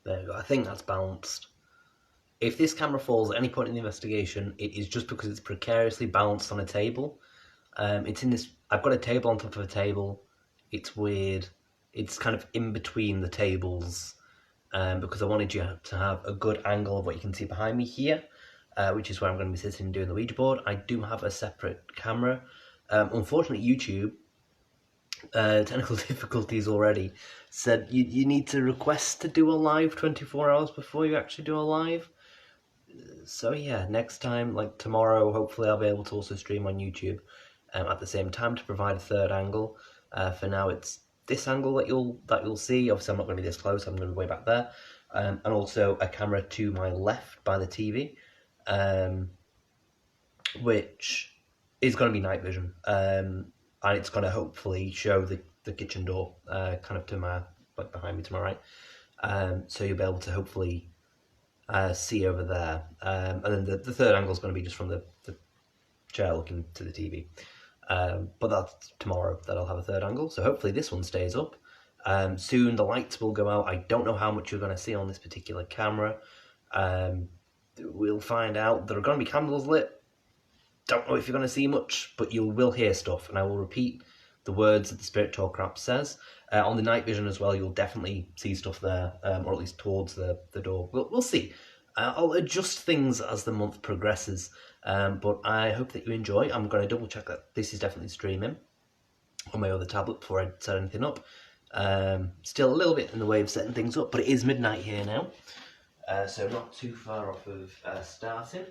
There we go. I think that's balanced. If this camera falls at any point in the investigation, it is just because it's precariously balanced on a table. It's in this. I've got a table on top of a table. It's weird. It's kind of in between the tables, because I wanted you to have a good angle of what you can see behind me here, which is where I'm going to be sitting doing the Ouija board. I do have a separate camera. Unfortunately, YouTube, technical difficulties already, said you need to request to do a live 24 hours before you actually do a live. So yeah, next time, like tomorrow, hopefully I'll be able to also stream on YouTube at the same time to provide a third angle. For now, it's this angle that you'll see. Obviously, I'm not going to be this close. I'm going to be way back there, and also a camera to my left by the TV, which is going to be night vision, and it's going to hopefully show the kitchen door kind of to my behind me to my right. So you'll be able to hopefully see over there, and then the third angle is going to be just from the chair looking to the TV. But that's tomorrow that I'll have a third angle, so hopefully this one stays up. Soon the lights will go out. I don't know how much you're going to see on this particular camera. We'll find out. There are going to be candles lit. Don't know if you're going to see much, but you will hear stuff, and I will repeat the words that the Spirit Talk app says. On the night vision as well, you'll definitely see stuff there, or at least towards the door. We'll see. I'll adjust things as the month progresses, but I hope that you enjoy. I'm going to double check that this is definitely streaming on my other tablet before I set anything up. Still a little bit in the way of setting things up, but it is midnight here now, so not too far off of starting.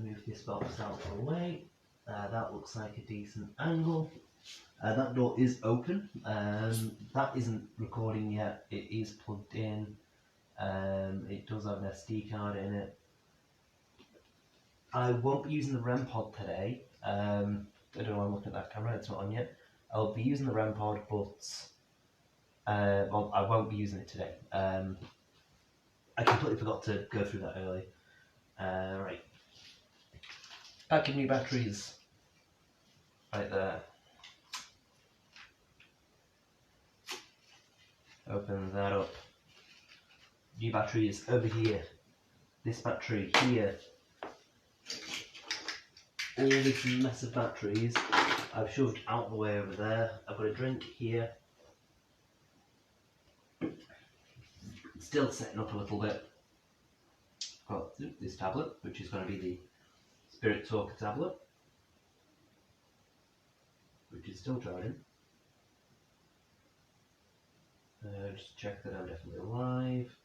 Move this box out of the way. That looks like a decent angle. That door is open. That isn't recording yet. It is plugged in. It does have an SD card in it. I won't be using the REM pod today. I don't know why I'm looking at that camera. It's not on yet. I'll be using the REM pod, but well, I won't be using it today. I completely forgot to go through that earlier. Right. Packing new batteries. Right there. Open that up. New batteries over here. This battery here. All this mess of batteries I've shoved out the way over there. I've got a drink here. Still setting up a little bit. Got this tablet, which is going to be the Spirit Talker tablet, which is still charging. Just check that I'm definitely alive.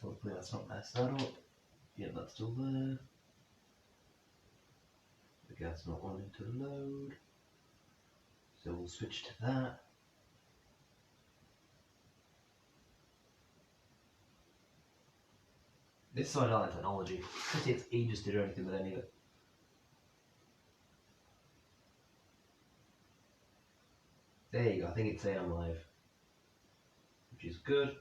Hopefully that's not messed that up. Yeah, that's still there. The gas not wanting to load. So we'll switch to that. This is why I don't like technology. It takes ages to do anything with any of it. There you go, I think it's saying I'm live. Which is good.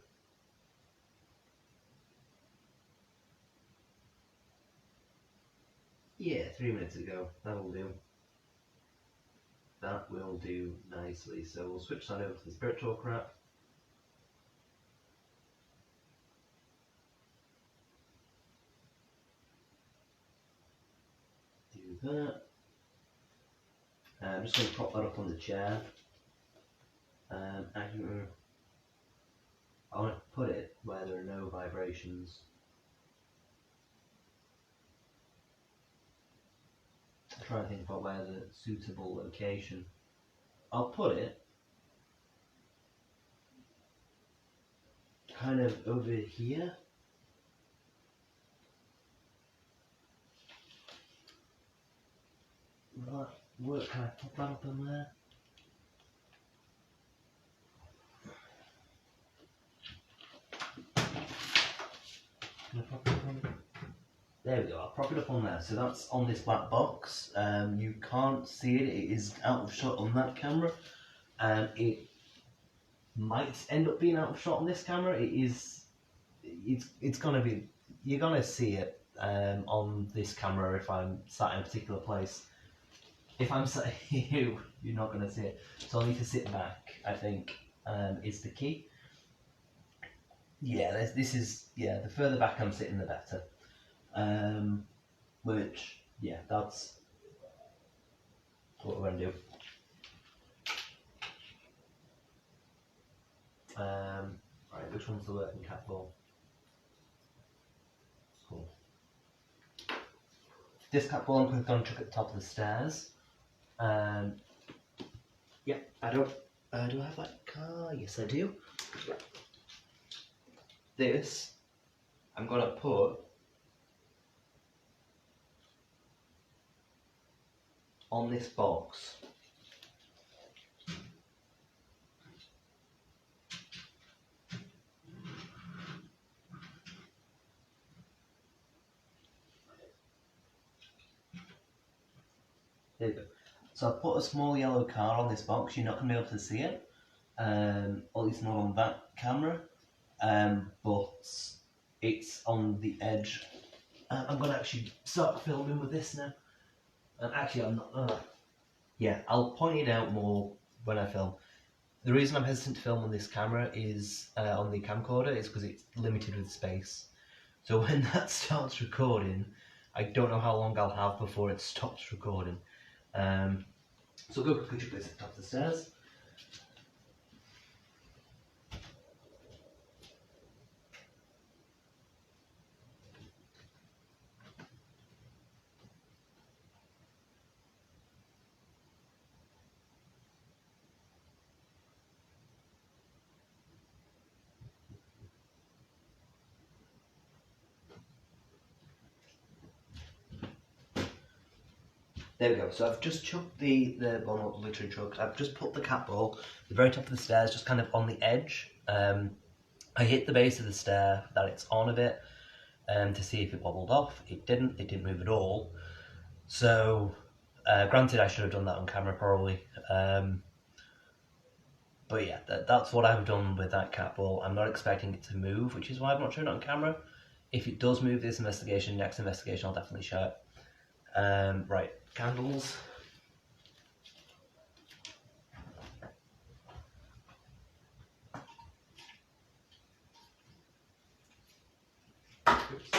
Yeah, 3 minutes ago. That'll do. That will do nicely. So we'll switch that over to the Spirit Talker app. Do that. I'm just going to prop that up on the chair. I want to put it where there are no vibrations. I'm trying to think about where the suitable location. I'll put it kind of over here. Will that work? Can I pop that up in there? Can I pop it up on there? There we go, I'll prop it up on there. So that's on this black box. You can't see it, it is out of shot on that camera. It might end up being out of shot on this camera. It is it's gonna be, you're gonna see it on this camera if I'm sat in a particular place. If I'm sat here, you're not gonna see it. So I'll need to sit back, I think, is the key. Yeah, this is, yeah, the further back I'm sitting, the better. Which, yeah, that's what we're going to do. Right, which one's the working cat ball? Cool. This cat ball I'm going to chuck at the top of the stairs. Yeah, I don't. Do I have that car? Yes, I do. This I'm going to put on this box. There you go. So I've put a small yellow car on this box. You're not going to be able to see it, at least not on that camera, but it's on the edge. I'm going to actually start filming with this now. Actually, I'm not. Yeah, I'll point it out more when I film. The reason I'm hesitant to film on this camera is on the camcorder is because it's limited with space. So when that starts recording, I don't know how long I'll have before it stops recording. So go put your place at the top of the stairs. There we go. So I've just chucked well, not literally chucked. I've just put the cat ball at the very top of the stairs, just kind of on the edge. I hit the base of the stair that it's on a bit to see if it wobbled off. It didn't. It didn't move at all. So, granted, I should have done that on camera probably. But yeah, that's what I've done with that cat ball. I'm not expecting it to move, which is why I've not shown it on camera. If it does move this investigation, next investigation, I'll definitely show it. Right, candles. Oops.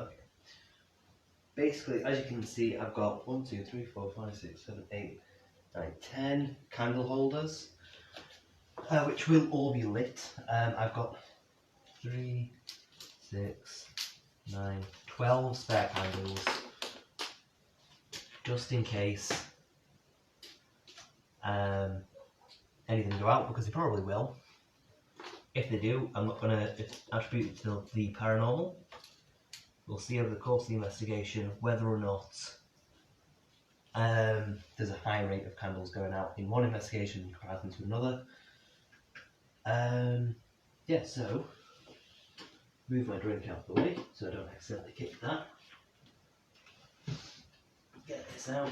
Okay. Basically, as you can see, I've got 1, 2, 3, 4, 5, 6, 7, 8, 9, 10 candle holders, which will all be lit. I've got 3, 6, 9, 12 spare candles, just in case anything go out, because they probably will. If they do, I'm not going to attribute it to the paranormal. We'll see over the course of the investigation whether or not there's a high rate of candles going out in one investigation in comparison to another. Yeah, so move my drink out of the way so I don't accidentally kick that. Get this out.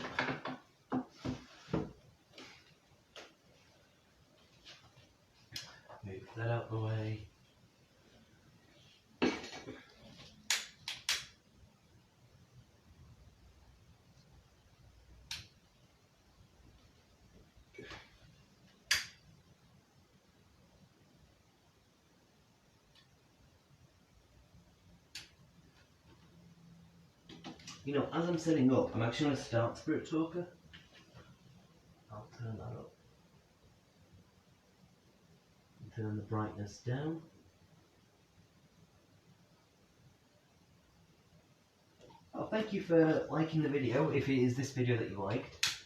Move that out of You know, as I'm setting up, I'm actually going to start Spirit Talker. I'll turn that up. Turn the brightness down. Oh, thank you for liking the video, if it is this video that you liked.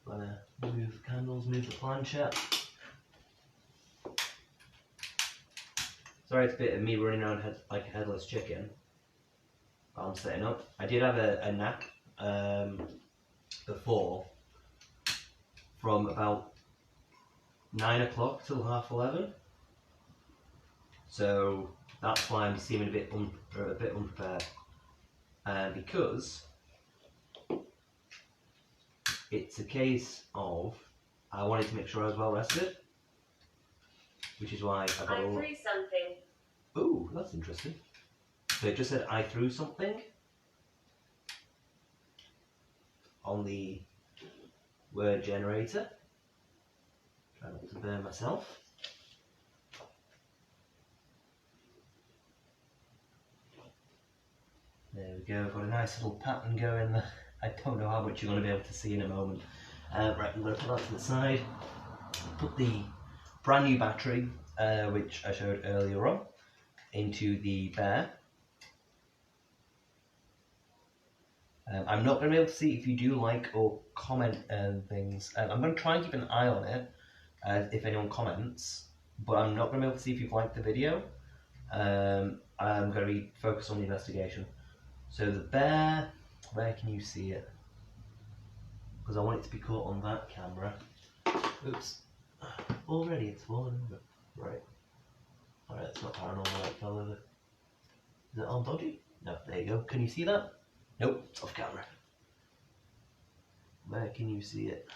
Gonna move the candles, move the planchette. Sorry, it's a bit of me running around like a headless chicken while I'm setting up. I did have a nap before, from about 9 o'clock till 11:30. So that's why I'm seeming a bit unprepared. Because it's a case of I wanted to make sure I was well rested, which is why I got I threw something. Ooh, that's interesting. So it just said I threw something on the word generator. Try not to burn myself. There we go, got a nice little pattern going there. I don't know how much you're going to be able to see in a moment. Right, I'm going to put that to the side. Put the brand new battery, which I showed earlier on, into the bear. I'm not going to be able to see if you do like or comment and things. I'm going to try and keep an eye on it if anyone comments, but I'm not going to be able to see if you've liked the video. I'm going to be focused on the investigation. So the bear, where can you see it? Because I want it to be caught on that camera. Oops. Already it's fallen over. Right. Alright, it's not paranormal, it fell over. Is it on dodgy? No, there you go. Can you see that? Nope, it's off camera. Where can you see it?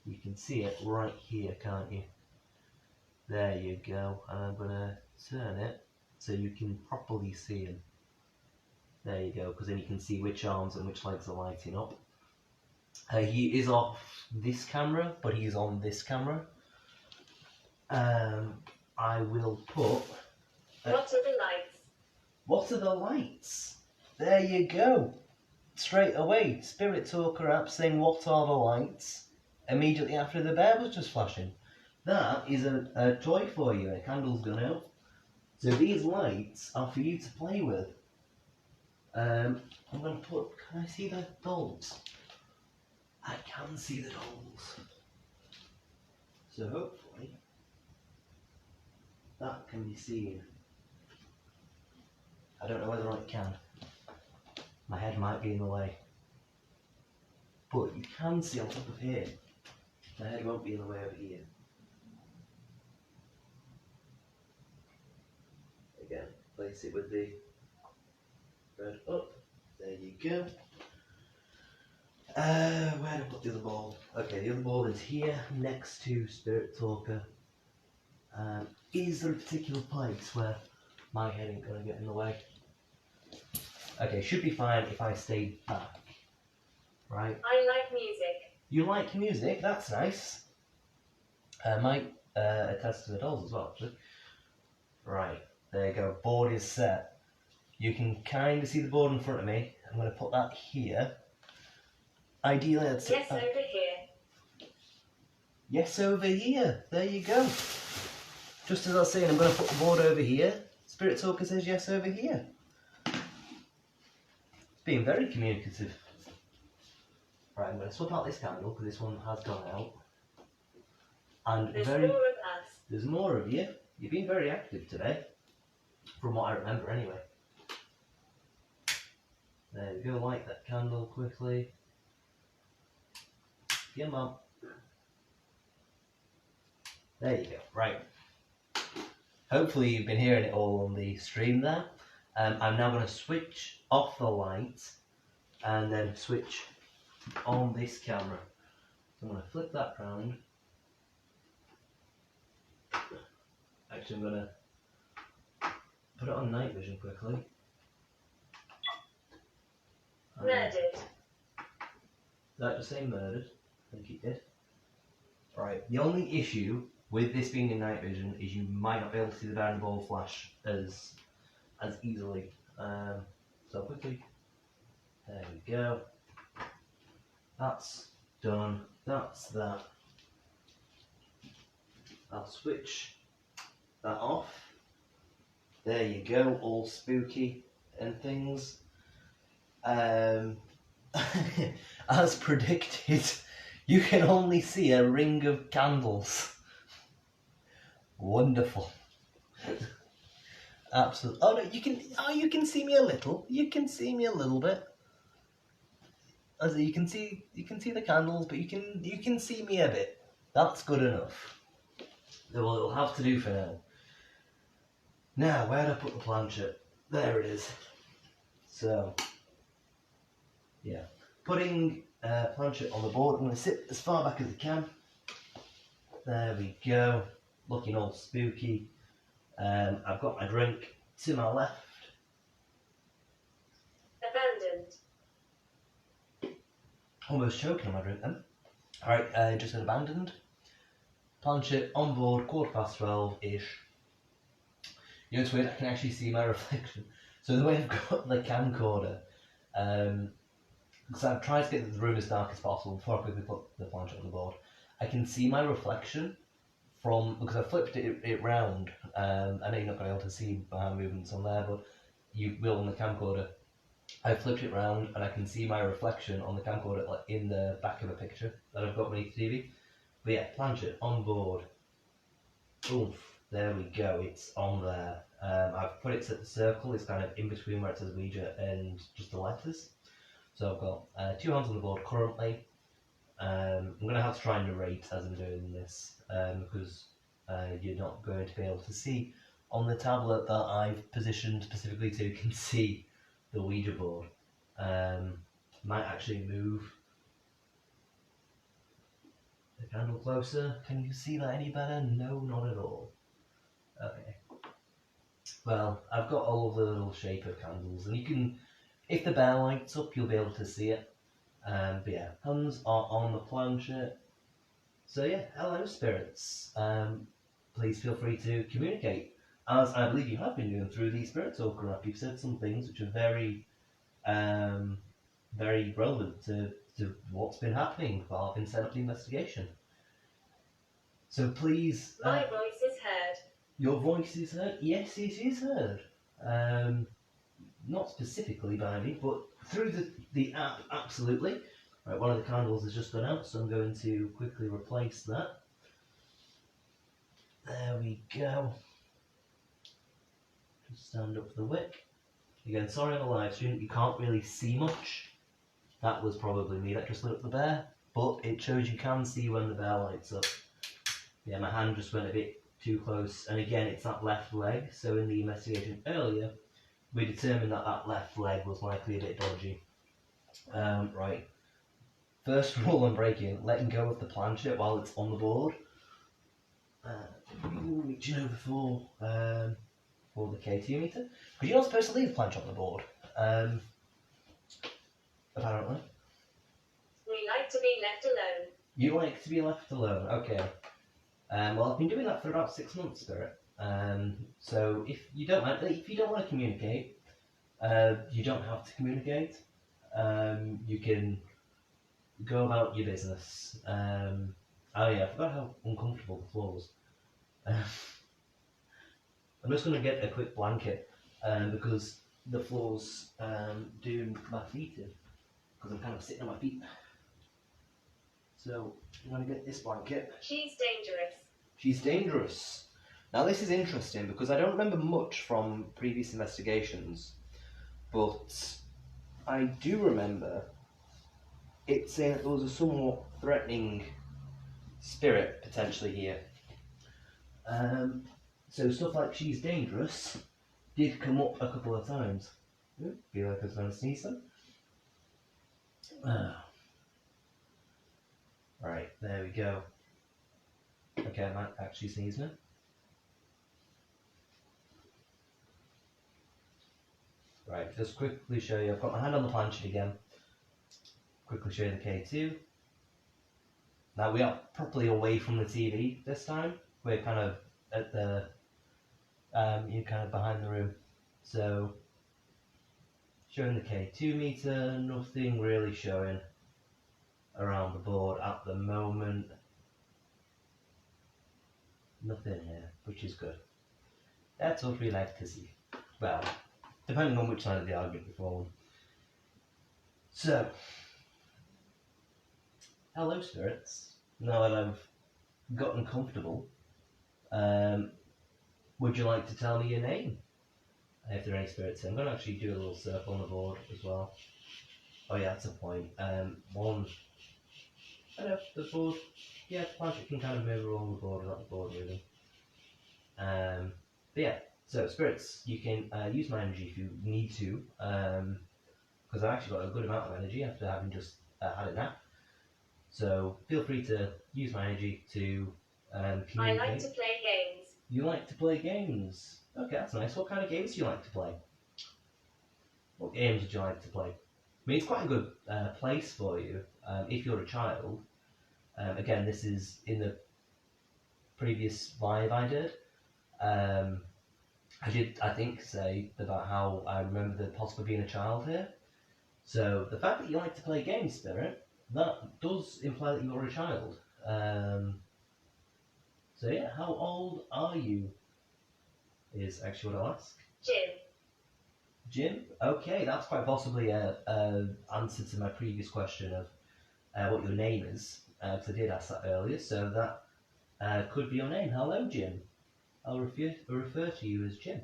You can see it right here, can't you? There you go. And I'm going to turn it so you can properly see him. There you go, because then you can see which arms and which legs are lighting up. He is off this camera, but he's on this camera. I will put... What are the lights? What are the lights? There you go. Straight away, Spirit Talker app saying what are the lights immediately after the bear was just flashing. That is a toy for you, a candle's gone out. So these lights are for you to play with. I'm going to put, can I see the dolls? I can see the dolls. So hopefully that can be seen. I don't know whether I can. My head might be in the way. But you can see on top of here. My head won't be in the way over here. Again, place it with the red up. There you go. Where do I put the other ball? Okay, the other ball is here, next to Spirit Talker. Is there a particular place where my head ain't going to get in the way? Okay, should be fine if I stay back. Right? I like music. You like music? That's nice. I might attest to the dolls as well, actually. Right, there you go. Board is set. You can kind of see the board in front of me. I'm going to put that here. Ideally, I'd say... Yes, over here. Yes, over here. There you go. Just as I was saying, I'm going to put the board over here. Spirit Talker says yes over here. Being very communicative. Right, I'm going to swap out this candle because this one has gone out. And There's more of us. There's more of you. You've been very active today. From what I remember, anyway. There we go, light that candle quickly. Yeah, Mum. There you go, right. Hopefully you've been hearing it all on the stream there. I'm now going to switch off the light and then switch on this camera. So I'm going to flip that round. Actually, I'm going to put it on night vision quickly. Murdered. Did that just say murdered? I think it did. Right, the only issue with this being in night vision, is you might not be able to see the bear and the ball flash as easily. So quickly, there we go. That's done. That's that. I'll switch that off. There you go, all spooky and things. As predicted, you can only see a ring of candles. Wonderful. Absolutely. Oh no, you can see me a little. You can see me a little bit. As you can see the candles, but you can see me a bit. That's good enough. Well, it'll have to do for now. Now, where did I put the planchette? There it is. So, yeah. Putting planchette on the board, I'm going to sit as far back as I can. There we go. Looking all spooky. I've got my drink to my left. Abandoned. Almost choking on my drink then. Alright, just said abandoned. Planchette on board, 12:15-ish. You know, it's weird, I can actually see my reflection. So the way I've got the camcorder, because I've tried to get the room as dark as possible before I quickly put the planchette on the board, I can see my reflection because I flipped it round. I know you're not going to be able to see my movements on there, but you will on the camcorder. I flipped it round and I can see my reflection on the camcorder, like in the back of a picture that I've got beneath the TV. But yeah, planchette on board. Oof, there we go, it's on there. I've put it at the circle, it's kind of in between where it says Ouija and just the letters. So I've got 2 hands on the board currently. I'm going to have to try and narrate as I'm doing this because you're not going to be able to see on the tablet that I've positioned specifically so you can see the Ouija board. Might actually move the candle closer. Can you see that any better? No, not at all. Okay. Well, I've got all of the little shape of candles, and you can, if the bear lights up, you'll be able to see it. But yeah, hands are on the planchette. So yeah, hello spirits. Please feel free to communicate, as I believe you have been doing through the Spirit Talker app. You've said some things which are very, very relevant to what's been happening while I've been setting up the investigation. So please... My voice is heard. Your voice is heard? Yes, it is heard. Not specifically by me, but through the app, absolutely. Right, one of the candles has just gone out, so I'm going to quickly replace that. There we go. Just stand up for the wick. Again, sorry on the live stream, you can't really see much. That was probably me that just lit up the bear, but it shows you can see when the bear lights up. Yeah, my hand just went a bit too close, and again, it's that left leg, so in the investigation earlier, we determined that that left leg was likely a bit dodgy. Right. First rule on breaking, letting go of the planchette while it's on the board. Reaching over for the K2 meter. Because you're not supposed to leave the planchette on the board. Apparently. We like to be left alone. You like to be left alone, okay. Well, I've been doing that for about 6 months, Spirit. So if you don't want to communicate, you don't have to communicate. You can go about your business. Oh yeah, I forgot how uncomfortable the floor was. I'm just going to get a quick blanket because the floor's doing my feet in, because I'm kind of sitting on my feet. So I'm going to get this blanket. She's dangerous. She's dangerous. Now this is interesting because I don't remember much from previous investigations, but I do remember it saying that there was a somewhat threatening spirit potentially here. So stuff like she's dangerous did come up a couple of times. Feel like I was going to sneeze then. Right, there we go. Okay, I might actually sneeze now. Right, just quickly show you, I've got my hand on the planchette again. Quickly show you the K2. Now we are properly away from the TV this time. we're kind of at the you're kind of behind the room. So showing the K 2 meter, nothing really showing around the board at the moment. Nothing here, which is good. That's what we like to see. Well, depending on which side of the argument you fall on. So, hello spirits. Now that I've gotten comfortable, would you like to tell me your name? If there are any spirits, I'm going to actually do a little circle on the board as well. Oh yeah, that's a point. One. I know the board. Yeah, the magic can kind of move along the board without the board moving. But yeah, so spirits, you can use my energy if you need to, because I've actually got a good amount of energy after having just had a nap. So feel free to use my energy to communicate. I like to play games. You like to play games? Okay, that's nice. What kind of games do you like to play? What games would you like to play? I mean, it's quite a good place for you if you're a child. Again, this is in the previous live I did. I did, I think, say about how I remember there possibly being a child here. So the fact that you like to play games, Spirit, that does imply that you're a child. So yeah, how old are you? Is actually what I'll ask. Jim. Jim? Okay, that's quite possibly a answer to my previous question of what your name is, because I did ask that earlier, so that could be your name. Hello, Jim. I'll refer to you as Jim.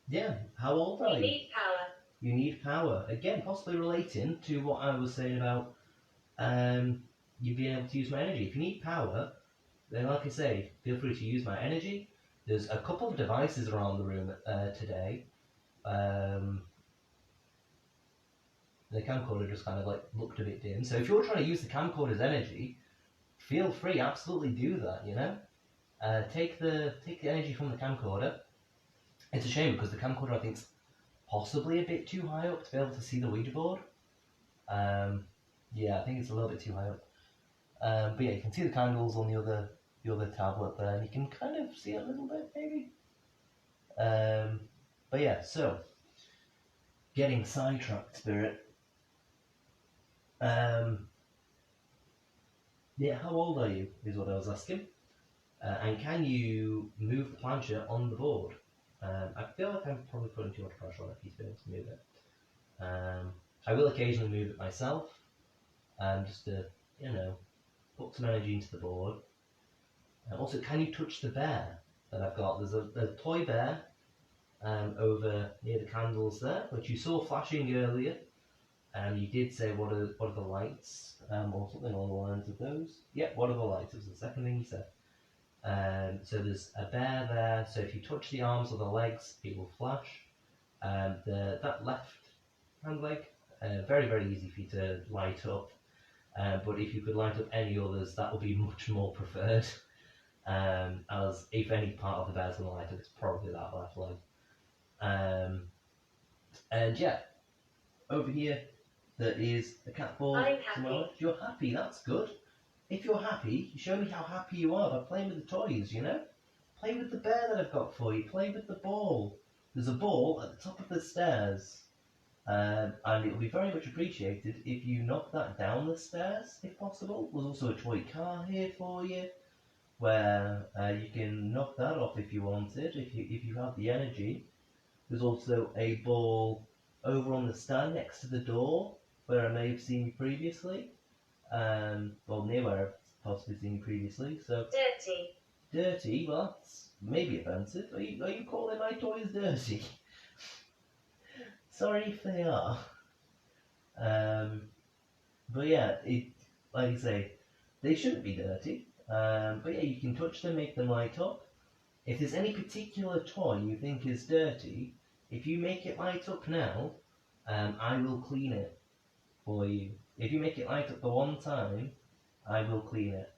Yeah, how old are you? We need power. You need power. Again, possibly relating to what I was saying about you being able to use my energy. If you need power, then like I say, feel free to use my energy. There's a couple of devices around the room today. The camcorder just kind of like looked a bit dim. So if you're trying to use the camcorder's energy, feel free, absolutely do that, you know? Take the energy from the camcorder. It's a shame because the camcorder I think's possibly a bit too high up to be able to see the Ouija board. Yeah, I think it's a little bit too high up. But yeah, you can see the candles on the other tablet there, and you can kind of see it a little bit maybe. But yeah, so getting sidetracked, Spirit. Yeah, how old are you is what I was asking. And can you move the plancher on the board? I feel like I'm probably putting too much pressure on it for you to be able to move it. I will occasionally move it myself, just to, you know, put some energy into the board. Also, can you touch the bear that I've got? There's a toy bear over near the candles there, which you saw flashing earlier. You did say, what are the lights? Or something along the lines of those. Yeah, what are the lights? It was the second thing you said. So there's a bear there, so if you touch the arms or the legs, it will flash. That left hand leg, very, very easy for you to light up. But if you could light up any others, that would be much more preferred. As if any part of the bear's going to light up, it's probably that left leg. And yeah, over here, there is a cat ball. I'm happy. You're happy, that's good. If you're happy, show me how happy you are by playing with the toys, you know? Play with the bear that I've got for you. Play with the ball. There's a ball at the top of the stairs. And it will be very much appreciated if you knock that down the stairs, if possible. There's also a toy car here for you, where you can knock that off if you wanted, if you have the energy. There's also a ball over on the stand next to the door, where I may have seen you previously. Well, near where I've possibly seen you previously. So Dirty. Dirty? Well, that's maybe offensive. Are you calling my toys dirty? Sorry if they are. But yeah, like I say, they shouldn't be dirty. But yeah, you can touch them, make them light up. If there's any particular toy you think is dirty, if you make it light up now, I will clean it for you. If you make it light up the one time, I will clean it.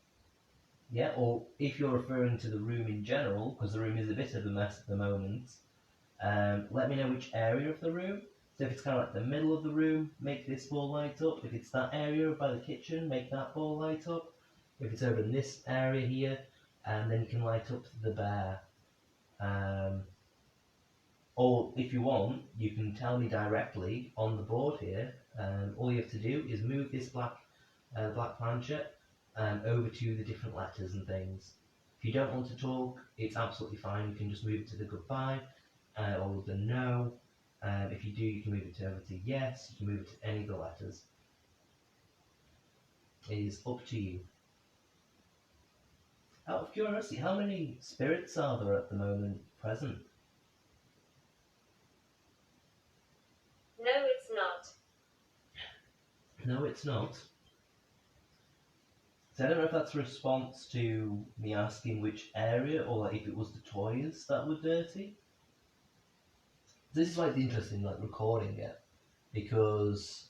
Yeah, or if you're referring to the room in general, because the room is a bit of a mess at the moment, let me know which area of the room. So if it's kind of like the middle of the room, make this ball light up. If it's that area by the kitchen, make that ball light up. If it's over in this area here, then you can light up the bear. Or if you want, you can tell me directly on the board here. All you have to do is move this black planchette over to the different letters and things. If you don't want to talk, it's absolutely fine. You can just move it to the goodbye or the no. If you do, you can move it over to yes. You can move it to any of the letters. It is up to you. Out of curiosity, how many spirits are there at the moment present? No, it's not. No, it's not. So I don't know if that's a response to me asking which area, or like if it was the toys that were dirty. This is why it's interesting, like recording it, because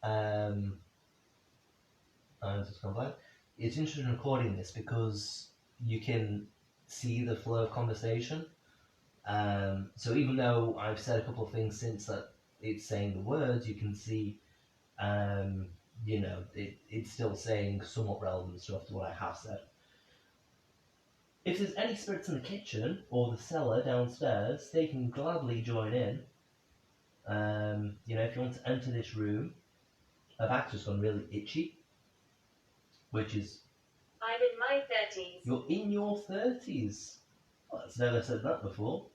I'm just gone blank. It's interesting recording this because you can see the flow of conversation. So even though I've said a couple of things since that it's saying the words, you can see, it's still saying somewhat relevant stuff to what I have said. If there's any spirits in the kitchen or the cellar downstairs, they can gladly join in. If you want to enter this room, my back's just gone really itchy, which is... I'm in my 30s. You're in your 30s? Well, I've never said that before.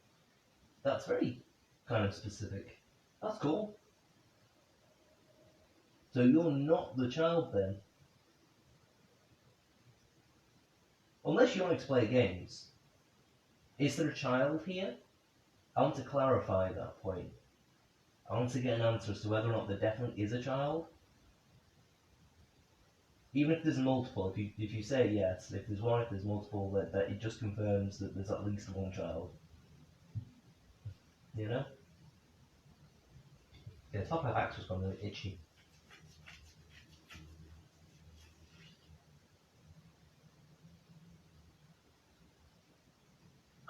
That's very kind of specific. That's cool. So you're not the child then? Unless you like to play games. Is there a child here? I want to clarify that point. I want to get an answer as to whether or not there definitely is a child. Even if there's multiple, if you say yes, if there's one, if there's multiple, that it just confirms that there's at least one child. You know? Yeah, the top of my back's just gone really itchy.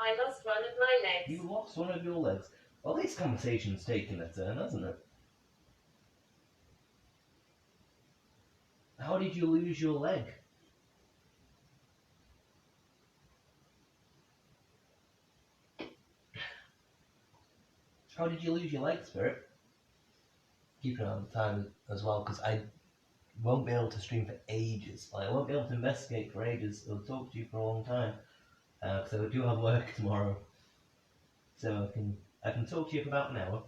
I lost one of my legs. You lost one of your legs. Well, this conversation's taken a turn, hasn't it? How did you lose your leg? How did you lose your leg, Spirit? Keep an eye on the time as well, because I won't be able to stream for ages. I won't be able to investigate for ages. I'll talk to you for a long time. Because I do have work tomorrow. So I can talk to you for about an hour.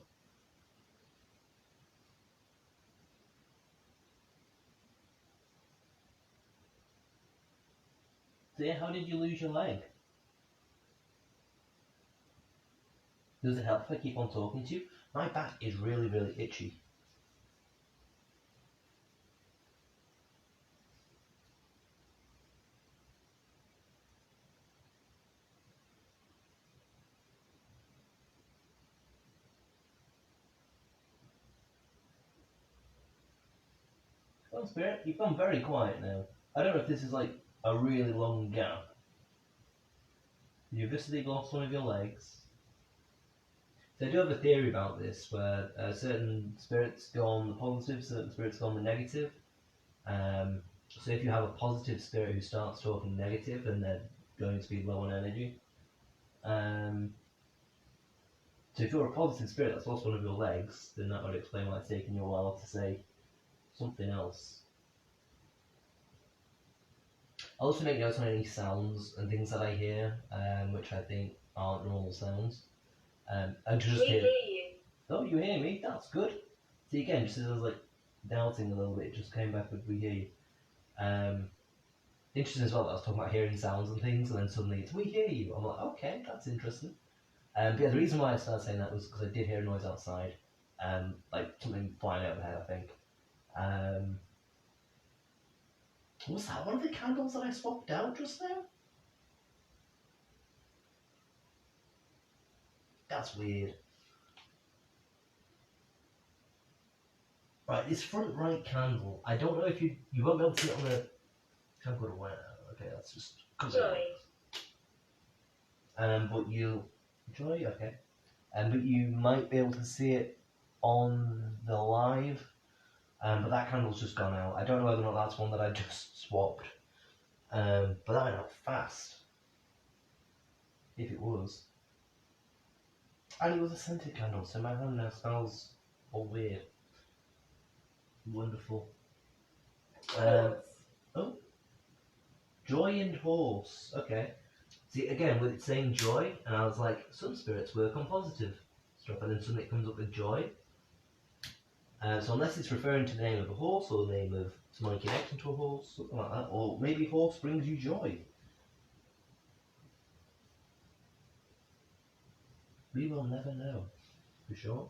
So yeah, how did you lose your leg? Does it help if I keep on talking to you? My back is really, really itchy. Well, Spirit, you've gone very quiet now. I don't know if this is like a really long gap. You've visibly lost one of your legs. So I do have a theory about this, where certain spirits go on the positive, certain spirits go on the negative. So if you have a positive spirit who starts talking negative, then they're going to be low on energy. So if you're a positive spirit that's lost one of your legs, then that would explain why it's taken you a while to say something else. I'll also make notes on any sounds and things that I hear, which I think aren't normal sounds. I just We hear you. Oh, you hear me? That's good. See, again, just as I was like doubting a little bit, it just came back with we hear you. Interesting as well that I was talking about hearing sounds and things, and then suddenly it's we hear you. I'm like, okay, that's interesting. But yeah, the reason why I started saying that was because I did hear a noise outside, like something flying overhead, I think. Was that one of the candles that I swapped out just now? That's weird. Right, this front right candle, I don't know if you won't be able to see it on the... Can't go to where now. Okay, that's just... Joy. But you... Joy? Okay. But you might be able to see it on the live. But that candle's just gone out. I don't know whether or not that's one that I just swapped. But that went out fast. If it was. And it was a scented candle, so my home now smells all weird. Wonderful. Horse. Oh, joy and horse. Okay. See, again, with it saying joy, and I was like, some spirits work on positive stuff, and then suddenly it comes up with joy. So unless it's referring to the name of a horse or the name of someone connected to a horse, something like that, or maybe horse brings you joy. We will never know, for sure.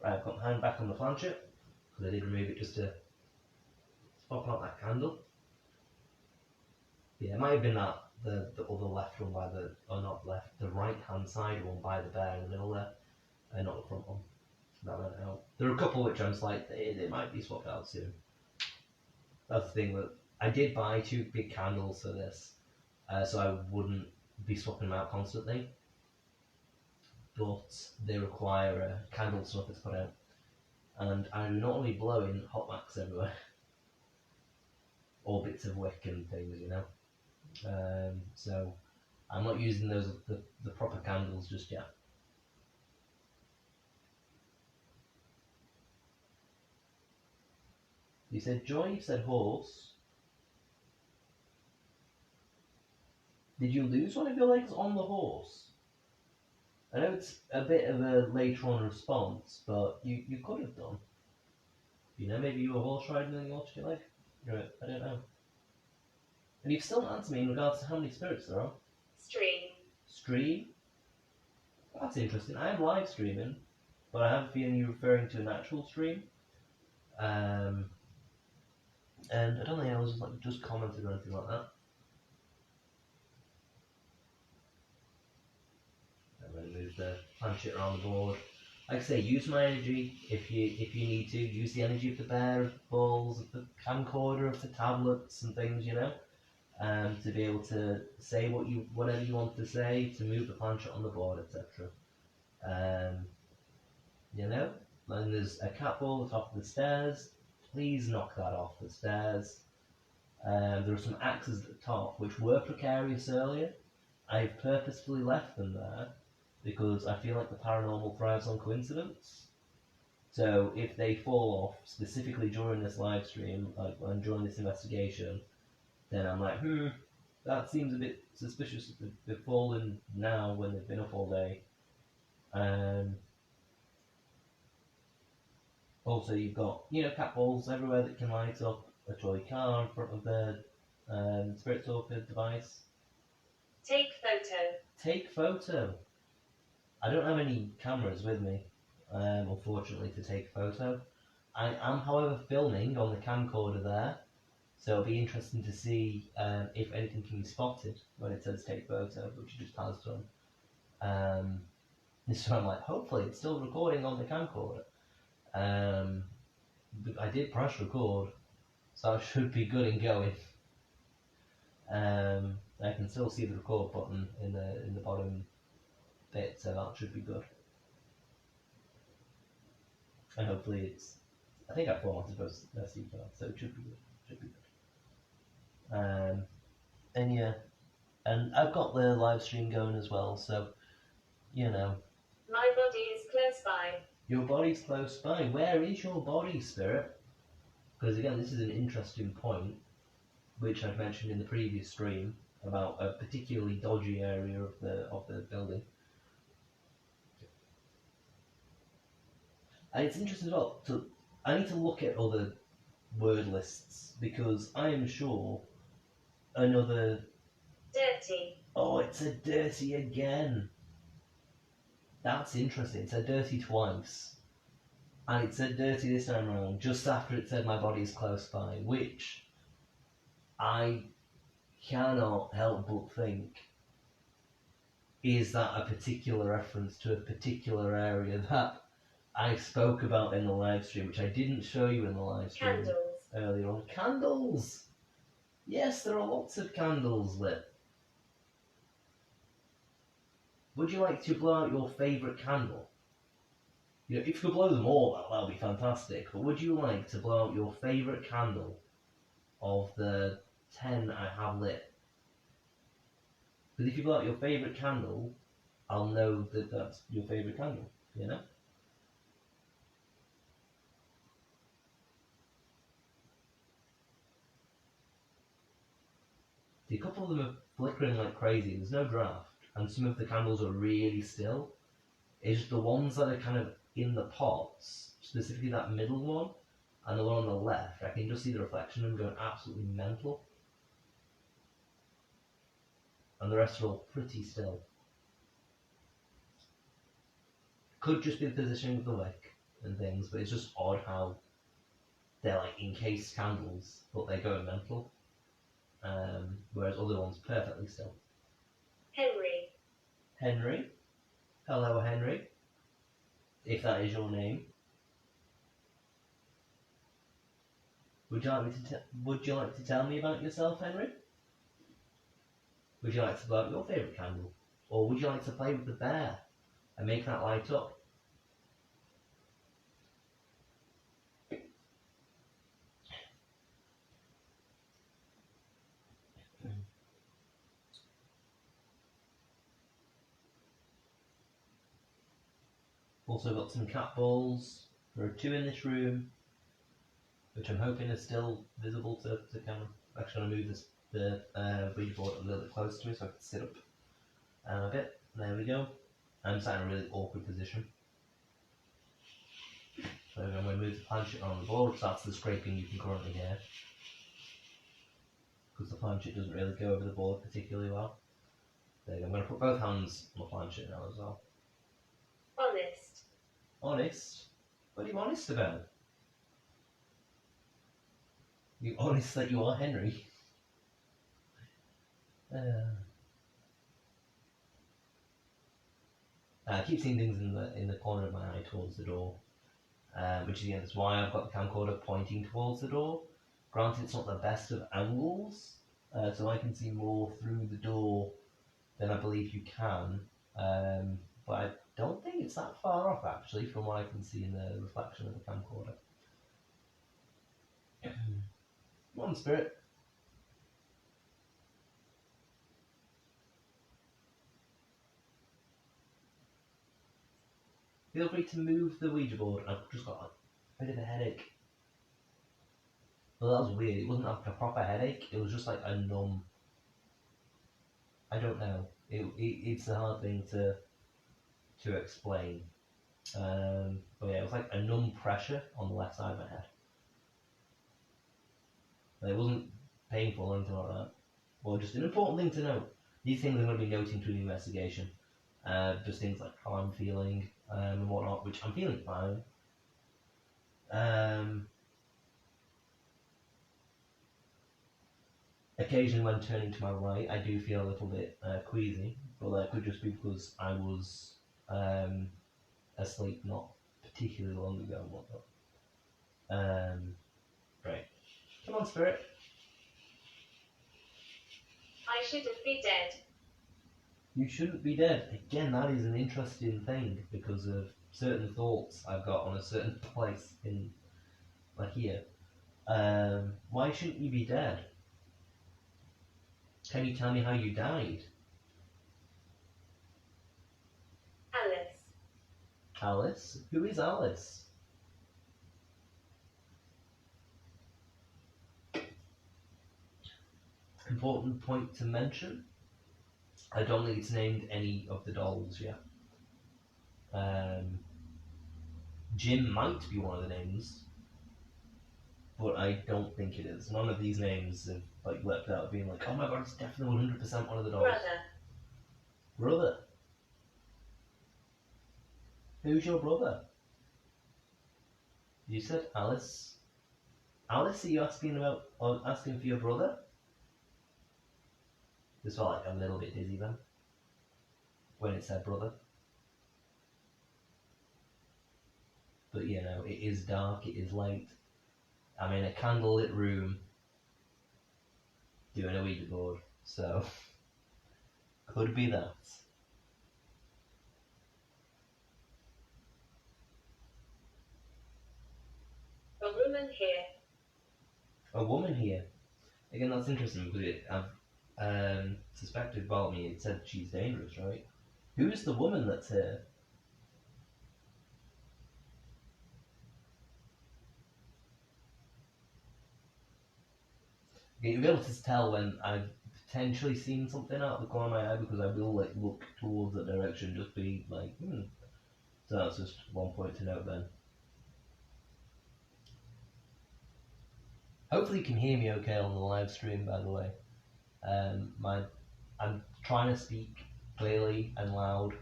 Right, I've got my hand back on the planchet, because I did remove it just to pop out that candle. Yeah, it might have been that, the other left one by the, or not left, the right hand side one by the bear in the middle there, and not the front one. That went out. There are a couple which I'm just like, they might be swapped out soon. That's the thing, that I did buy 2 big candles for this, so I wouldn't be swapping them out constantly. But they require a candle snuffer to put out. And I'm not only blowing hot wax everywhere, or bits of wick and things, you know. So I'm not using those the proper candles just yet. You said joy, you said horse. Did you lose one of your legs on the horse? I know it's a bit of a later on response, but you could have done. You know, maybe you were horse riding and you lost your leg? Right, I don't know. And you've still not answered me in regards to how many spirits there are. Stream. Stream? That's interesting. I am live streaming, but I have a feeling you're referring to an actual stream. And I don't think I was just commented or anything like that. I'm going to move the planchet around the board. Like I say, use my energy if you need to. Use the energy of the bear, of the balls, of the camcorder, of the tablets and things, you know, to be able to say whatever you want to say, to move the planchet on the board, etc. You know, and there's a cat ball at the top of the stairs. Please knock that off the stairs. There are some axes at the top which were precarious earlier. I've purposefully left them there because I feel like the paranormal thrives on coincidence. So if they fall off specifically during this live stream, like and during this investigation, then I'm like, that seems a bit suspicious if they've fallen now when they've been up all day. Also, you've got, you know, cat balls everywhere that can light up a toy car in front of the Spirit Talker device. Take photo. Take photo. I don't have any cameras with me, unfortunately, to take photo. I am, however, filming on the camcorder there, so it'll be interesting to see if anything can be spotted when it says take photo, which you just passed on. So I'm like, hopefully it's still recording on the camcorder. I did press record, so I should be good and going. I can still see the record button in the bottom bit, so that should be good. And hopefully I think I formatted both SD cards, so it should be good. And yeah, and I've got the live stream going as well, so you know. My body is close by. Your body's close by. Where is your body, Spirit? Because again, this is an interesting point, which I've mentioned in the previous stream about a particularly dodgy area of the building. And it's interesting as well. I need to look at other word lists because I am sure another. Dirty. Oh, it's a dirty again. That's interesting. It said dirty twice. And it said dirty this time around, just after it said my body is close by, which I cannot help but think, is that a particular reference to a particular area that I spoke about in the live stream, which I didn't show you in the live stream Candles. earlier on. Candles! Yes, there are lots of candles lit. Would you like to blow out your favourite candle? You know, if you could blow them all out, that would be fantastic. But would you like to blow out your favourite candle of the 10 I have lit. Because if you blow out your favourite candle, I'll know that that's your favourite candle, you know? See, a couple of them are flickering like crazy, there's no draft, and some of the candles are really still. It's just the ones that are kind of in the pots, specifically that middle one, and the one on the left, I can just see the reflection of them going absolutely mental. And the rest are all pretty still. Could just be the positioning of the wick and things, but it's just odd how they're like encased candles, but they're going mental. Whereas other ones perfectly still. Henry. Henry. Hello, Henry. If that is your name. Would you like to tell me about yourself, Henry? Would you like to blow out your favourite candle? Or would you like to play with the bear and make that light up? Also got some cat balls. There are 2 in this room, which I'm hoping are still visible to camera. I'm actually going to move the Ouija board a little bit closer to me so I can sit up a bit. There we go. I'm sat in a really awkward position. So I'm going to move the planchette on the board, so that's the scraping you can currently hear. Because the planchette doesn't really go over the board particularly well. There you go. I'm going to put both hands on the planchette now as well. Honest. Honest? What are you honest about? You honest that you are Henry? I keep seeing things in the corner of my eye towards the door, which again is why I've got the camcorder pointing towards the door. Granted, it's not the best of angles, so I can see more through the door than I believe you can, but I don't think it's that far off actually from what I can see in the reflection of the camcorder. Come on, spirit. Feel free to move the Ouija board. I've just got a bit of a headache. Well, that was weird. It wasn't like a proper headache. It was just like a numb. I don't know. It's a hard thing to explain. But yeah, it was like a numb pressure on the left side of my head. It wasn't painful or anything like that. Well, just an important thing to note. These things I'm going to be noting through the investigation. Just things like how I'm feeling and whatnot, which I'm feeling fine. Occasionally when turning to my right, I do feel a little bit queasy, but that could just be because I was asleep not particularly long ago and whatnot. Right. Come on, spirit. I shouldn't be dead. You shouldn't be dead. Again, that is an interesting thing because of certain thoughts I've got on a certain place in, like here. Why shouldn't you be dead? Can you tell me how you died? Alice. Alice? Who is Alice? Important point to mention. I don't think it's named any of the dolls yet. Jim might be one of the names, but I don't think it is. None of these names have like leapt out being like, oh my god, it's definitely 100% one of the dolls. Brother. Who's your brother? You said Alice. Alice, are you asking for your brother? This felt like a little bit dizzy then, when it said brother. But you know, it is dark, it is late. I'm in a candlelit room doing a Ouija board, so could be that. A woman here. A woman here. Again, that's interesting because I've suspected about me. It said she's dangerous, right? Who's the woman that's here? Okay, you'll be able to tell when I've potentially seen something out of the corner of my eye because I will like look towards that direction, just be like, hmm. So that's just one point to note then. Hopefully you can hear me okay on the live stream, by the way. I'm trying to speak clearly and loud.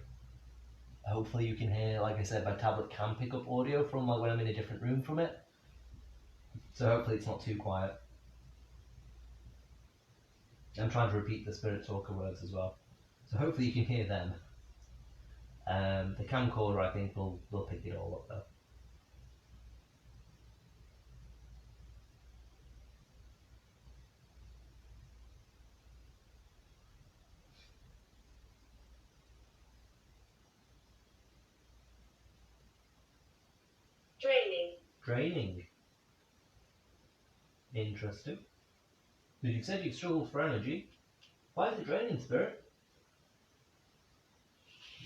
Hopefully you can hear, like I said, my tablet can pick up audio from like when I'm in a different room from it. So hopefully it's not too quiet. I'm trying to repeat the Spirit Talker words as well. So hopefully you can hear them. The camcorder I think will pick it all up though. Draining. Draining. Interesting. But you said you struggled for energy. Why is it draining, Spirit?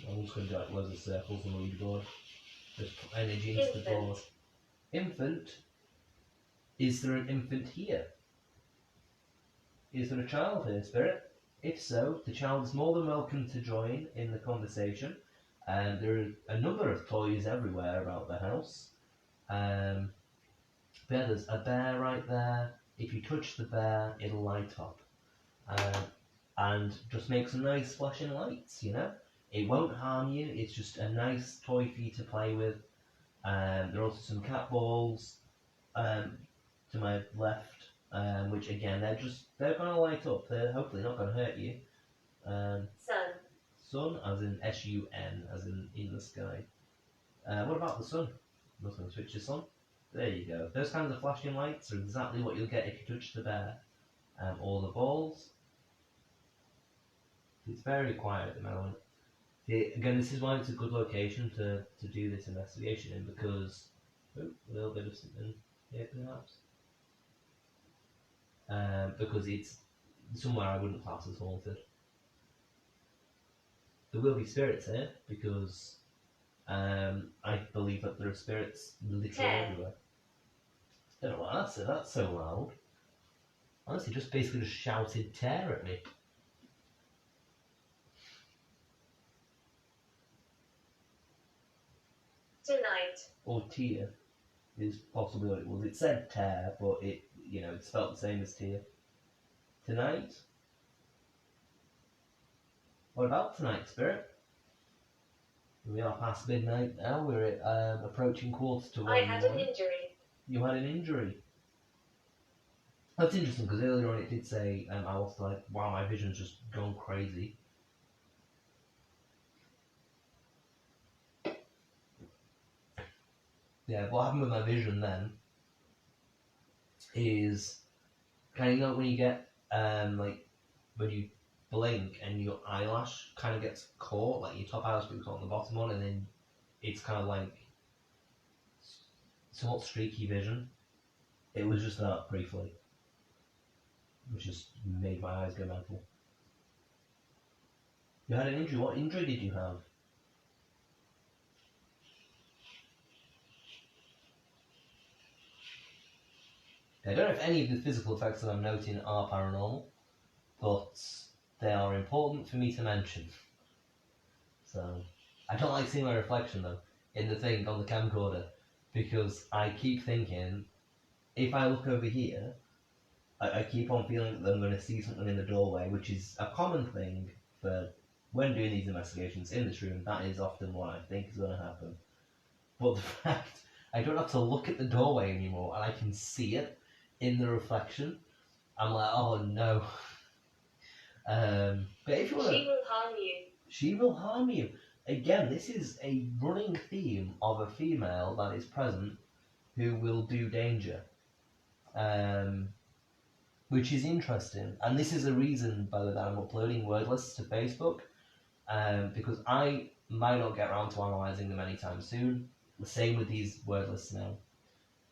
I'm just going to do like loads of circles on the leaderboard. Just put energy into the board. Infant? Is there an infant here? Is there a child here, Spirit? If so, the child is more than welcome to join in the conversation. There are a number of toys everywhere about the house. There's a bear right there. If you touch the bear, it'll light up. And just make some nice flashing lights, you know? It won't harm you, it's just a nice toy for you to play with. There are also some cat balls to my left, which again, they're going to light up. They're hopefully not going to hurt you. Sun. Sun, as in S-U-N, as in the sky. What about the sun? I'm just going to switch the sun. There you go. Those kinds of flashing lights are exactly what you'll get if you touch the bear. Or the balls. It's very quiet at the moment. Again, this is why it's a good location to do this investigation in, because a little bit of something here perhaps. Because it's somewhere I wouldn't class as haunted. There will be spirits here because I believe that there are spirits literally everywhere. I don't know what that's. That's so loud. Honestly, basically just shouted tear at me. Tonight. Or tear is possibly what it was. It said tear, but it's spelled the same as tear. Tonight? What about tonight, Spirit? We are past midnight now. We're approaching 1:45. I had an injury. You had an injury. That's interesting because earlier on it did say I was like, wow, my vision's just gone crazy. Yeah, what happened with my vision then is kind of when you get like when you blink and your eyelash kind of gets caught, like your top eyelash gets caught on the bottom one, and then it's kind of like somewhat streaky vision. It was just that briefly, which just made my eyes go mental. You had an injury. What injury did you have? I don't know if any of the physical effects that I'm noting are paranormal, but they are important for me to mention. So, I don't like seeing my reflection though, in the thing on the camcorder, because I keep thinking, if I look over here, I keep on feeling that I'm going to see something in the doorway, which is a common thing for when doing these investigations in this room. That is often what I think is going to happen. But the fact I don't have to look at the doorway anymore and I can see it in the reflection, I'm like, oh no. But if you want to, She will harm you. She will harm you. Again, this is a running theme of a female that is present who will do danger. Which is interesting. And this is a reason, by the way, that I'm uploading word lists to Facebook, because I might not get around to analysing them anytime soon. The same with these word lists now.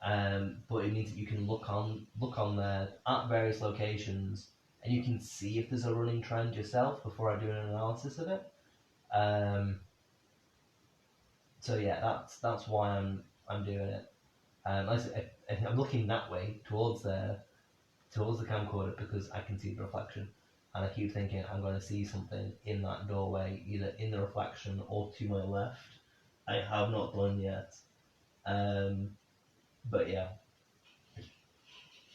But it means that you can look on there at various locations, and you can see if there's a running trend yourself before I do an analysis of it. Um, so yeah, that's why I'm doing it. I'm looking that way towards the camcorder because I can see the reflection, and I keep thinking I'm going to see something in that doorway, either in the reflection or to my left. I have not done yet, but yeah,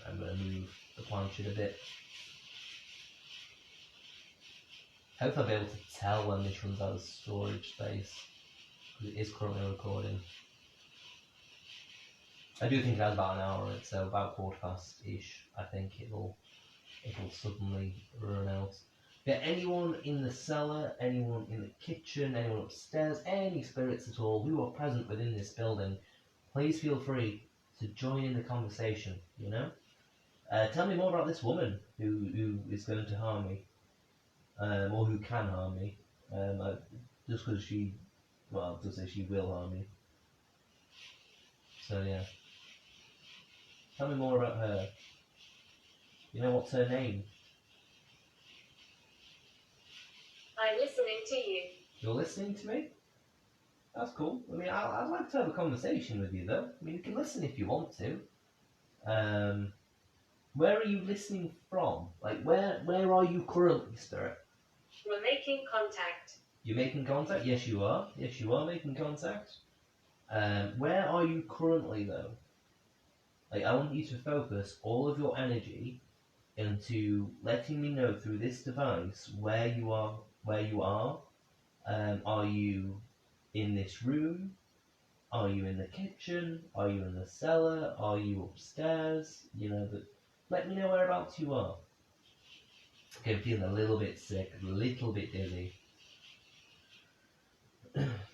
I'm going to move the planchette a bit. Hopefully I'll be able to tell when this runs out of storage space, because it is currently recording. I do think it has about an hour in it, so about 4:15-ish, I think it'll suddenly run out. Yeah, anyone in the cellar, anyone in the kitchen, anyone upstairs, any spirits at all who are present within this building, please feel free to join in the conversation, you know? Tell me more about this woman who is going to harm me, or who can harm me, just because to say she will harm me. So yeah. Tell me more about her. You know, what's her name? I'm listening to you. You're listening to me? That's cool. I mean, I'd like to have a conversation with you, though. I mean, you can listen if you want to. Where are you listening from? Like, where are you currently, Spirit? We're making contact. You're making contact? Yes, you are. Yes, you are making contact. Where are you currently, though? Like, I want you to focus all of your energy into letting me know through this device where you are. Where you are. Are you in this room? Are you in the kitchen? Are you in the cellar? Are you upstairs? You know, but let me know whereabouts you are. Okay, I'm feeling a little bit sick, a little bit dizzy,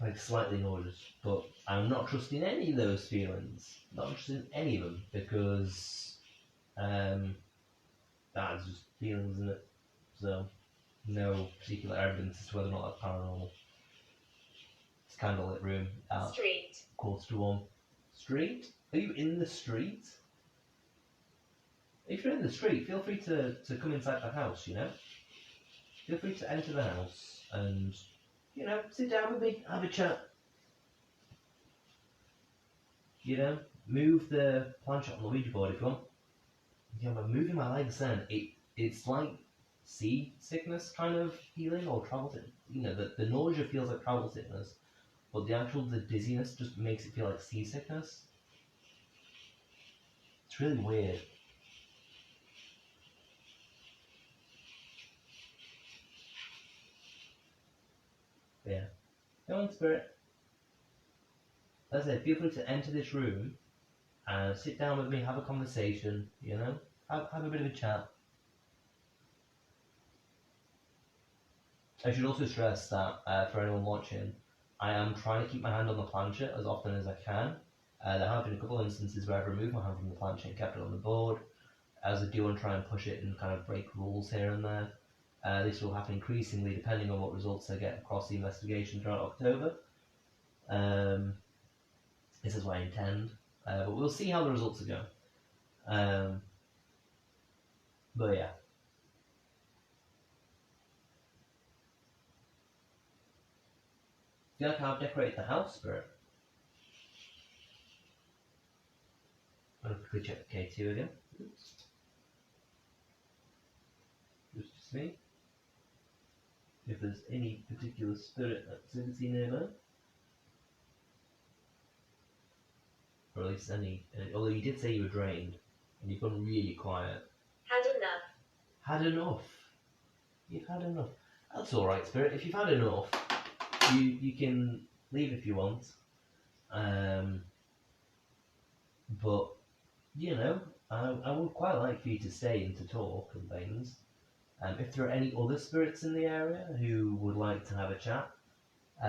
like slightly nauseous, but I'm not trusting any of those feelings. Not trusting any of them because that's just feelings, isn't it? So no particular evidence as to whether or not that's paranormal. It's a candlelit room at Street. 1:45. Street? Are you in the street? If you're in the street, feel free to come inside the house, you know? Feel free to enter the house and, you know, sit down with me, have a chat. You know, move the planchette on the Ouija board if you want. Yeah, I'm moving my legs then. It's like sea sickness kind of feeling, or travel sickness. You know, the nausea feels like travel sickness, but the dizziness just makes it feel like seasickness. It's really weird. Yeah. Come on, Spirit. As I said, feel free to enter this room and sit down with me, have a conversation, you know? Have a bit of a chat. I should also stress that for anyone watching, I am trying to keep my hand on the planchette as often as I can. There have been a couple of instances where I've removed my hand from the planchette and kept it on the board, as I do and try and push it and kind of break rules here and there. This will happen increasingly depending on what results I get across the investigation throughout October. This is what I intend, but we'll see how the results go. But yeah. Do you like how I've decorated the house, Spirit? I'm going to quickly check K2 again. Oops. Just me. If there's any particular spirit activity nearby. Or at least any. Although you did say you were drained, and you've gone really quiet. Had enough. Had enough. You've had enough. That's alright, Spirit. If you've had enough, you can leave if you want. But, you know, I would quite like for you to stay and to talk and things. If there are any other spirits in the area who would like to have a chat,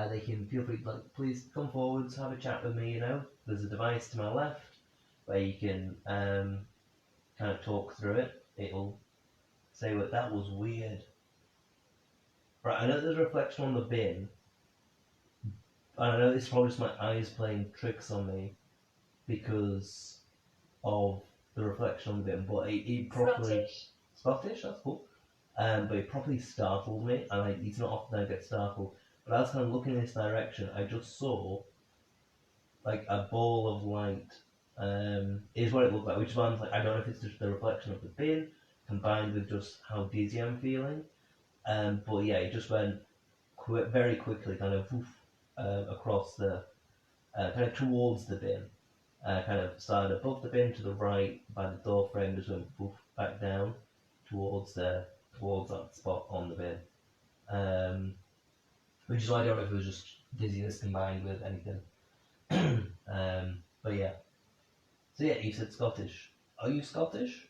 they can feel free, like, please come forward to have a chat with me, you know. There's a device to my left where you can kind of talk through it. It'll say, well, that was weird. Right, I know there's a reflection on the bin. I know it's probably just my eyes playing tricks on me because of the reflection on the bin, but it properly Scottish. That's cool. But it properly startled me, and it's not often I get startled. But as I was kind of looking in this direction, I just saw like a ball of light. Is what it looked like, which is why I'm like, I don't know if it's just the reflection of the bin combined with just how dizzy I'm feeling. But yeah, it just went very quickly, kind of across the, kind of towards the bin. Kind of started above the bin to the right by the door frame, just went back down towards that spot on the bin. Which is why I don't know if it was just dizziness combined with anything. But yeah. So yeah, you said Scottish. Are you Scottish?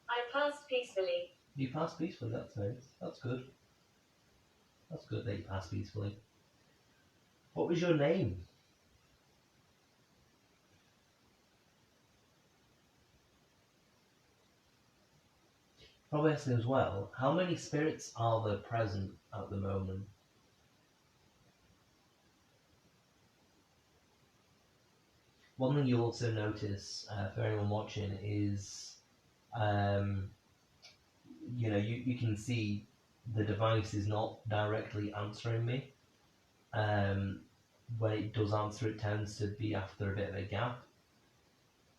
I passed peacefully. You passed peacefully, that's nice. That's good. That's good that you passed peacefully. What was your name? Probably asking as well, how many spirits are there present at the moment? One thing you'll also notice for anyone watching is, um, you can see the device is not directly answering me. When it does answer, it tends to be after a bit of a gap.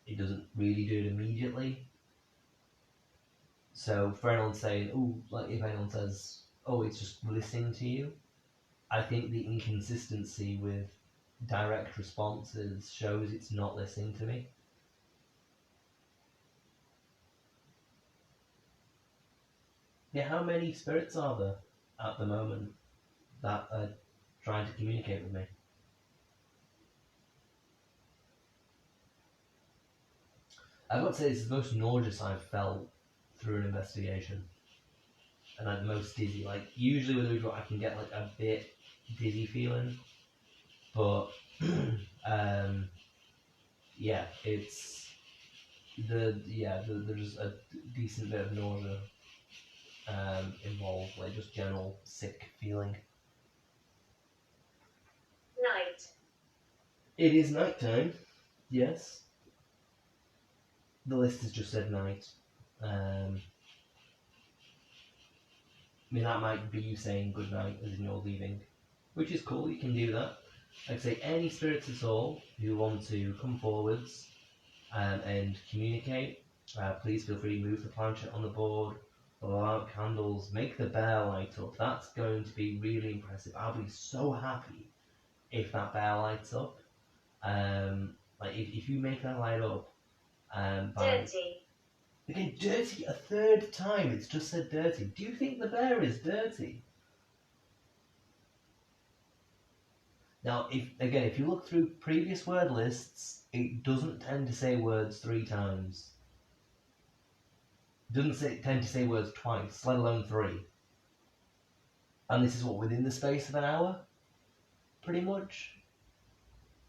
It doesn't really do it immediately. So for anyone saying, oh, like if anyone says, oh, it's just listening to you, I think the inconsistency with direct responses shows it's not listening to me. Yeah, how many spirits are there at the moment that are trying to communicate with me? I've got to say, this is the most nauseous I've felt through an investigation. And I'm most dizzy. Like, usually with a ritual, I can get like a bit dizzy feeling. But, yeah, there's a decent bit of nausea involved, like just general sick feeling. Night. It is night time, yes. The list has just said night. I mean, that might be you saying good night as in you're leaving, which is cool, you can do that. I'd say any spirits at all who want to come forwards and communicate, please feel free to move the planchette on the board, blow out candles, make the bear light up. That's going to be really impressive. I'll be so happy if that bear lights up. Like if you make that light up, Dirty. again, dirty a third time. It's just said dirty. Do you think the bear is dirty? Now, if you look through previous word lists, it doesn't tend to say words 3 times. It doesn't tend to say words twice, let alone 3. And this is what, within the space of an hour? Pretty much?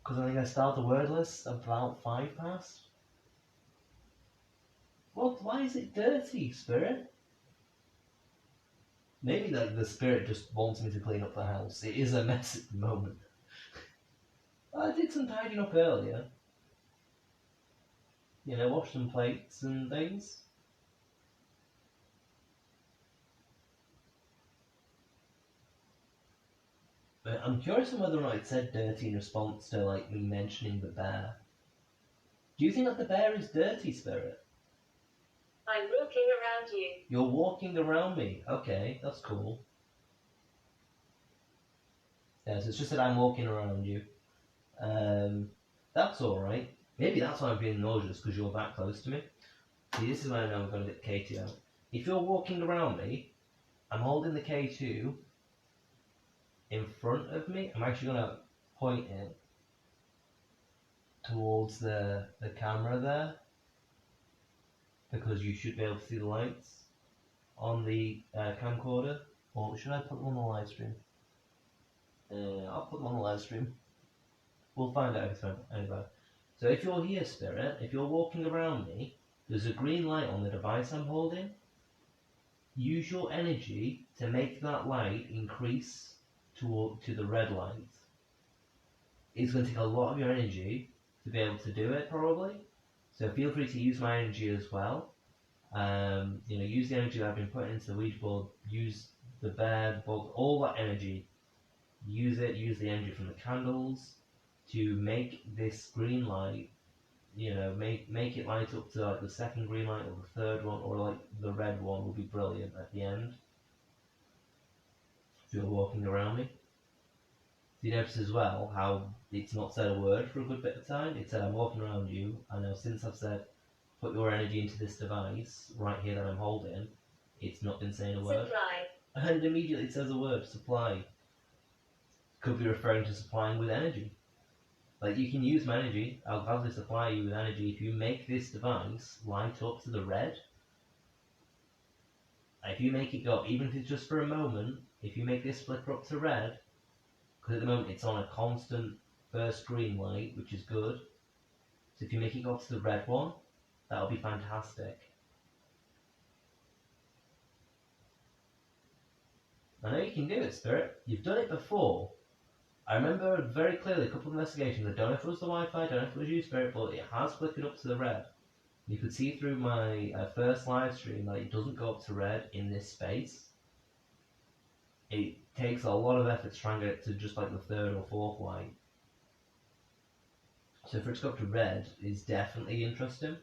Because I think I start the word list about 5 past. What? Why is it dirty, spirit? Maybe like the spirit just wants me to clean up the house. It is a mess at the moment. I did some tidying up earlier. Washed some plates and things. But I'm curious on whether or not it said dirty in response to like me mentioning the bear. Do you think that the bear is dirty, spirit? I'm walking around you. You're walking around me. Okay, that's cool. Yeah, so it's just that I'm walking around you. That's alright. Maybe that's why I'm feeling nauseous, because you're that close to me. See, this is why I know I'm going to get K2 out. If you're walking around me, I'm holding the K2 in front of me. I'm actually going to point it towards the camera there, because you should be able to see the lights on the camcorder. Or should I put them on the live stream? I'll put them on the live stream. We'll find out if it's anyway. So if you're here, spirit, if you're walking around me, There's a green light on the device I'm holding. Use your energy to make that light increase to the red light. It's going to take a lot of your energy to be able to do it, probably. So feel free to use my energy as well. Use the energy that I've been putting into the Ouija board. Use the bear, the book, all that energy. Use it. Use the energy from the candles to make this green light. Make it light up to like the second green light or the third one, or like the red one will be brilliant at the end. If you're walking around me. Do you notice as well how it's not said a word for a good bit of time? It said I'm walking around you, and now since I've said put your energy into this device right here that I'm holding, it's not been saying a word. Supply. And immediately it says a word, supply. Could be referring to supplying with energy. Like, you can use my energy, I'll gladly supply you with energy if you make this device light up to the red. If you make it go, even if it's just for a moment, if you make this flicker up to red, because at the moment it's on a constant first green light, which is good. So if you make it go up to the red one, that'll be fantastic. I know you can do it, Spirit. You've done it before. I remember very clearly a couple of investigations. I don't know if it was the Wi-Fi, I don't know if it was you, Spirit, but it has flickered up to the red. You could see through my first live stream that it doesn't go up to red in this space. It takes a lot of effort to try and get it to just like the third or fourth light. So for it to go up to red is definitely interesting.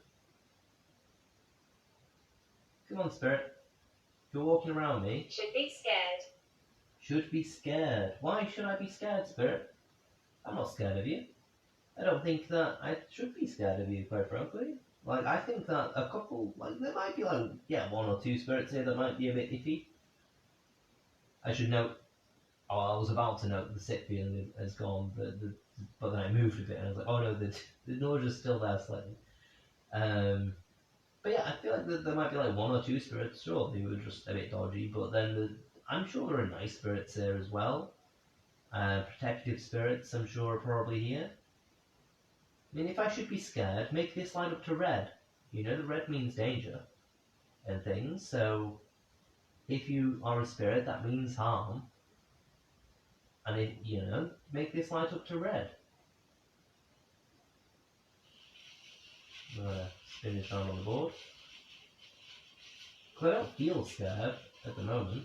Come on, Spirit. If you're walking around me... Should be scared. Should be scared. Why should I be scared, Spirit? I'm not scared of you. I don't think that I should be scared of you, quite frankly. Like, I think that a couple... Like, there might be, like, one or two spirits here that might be a bit iffy. I should note... Oh, I was about to note the sick feeling has gone, but then I moved a bit and I was like, oh no, the nausea's still there slightly. But yeah, I feel like there might be like one or two spirits, sure, they were just a bit dodgy, but then I'm sure there are nice spirits here as well. Protective spirits, I'm sure, are probably here. I mean, if I should be scared, make this light up to red. You know, the red means danger and things, so if you are a spirit, that means harm. And if, make this light up to red. I'm going to spin this around on the board. Because I don't feel scared at the moment.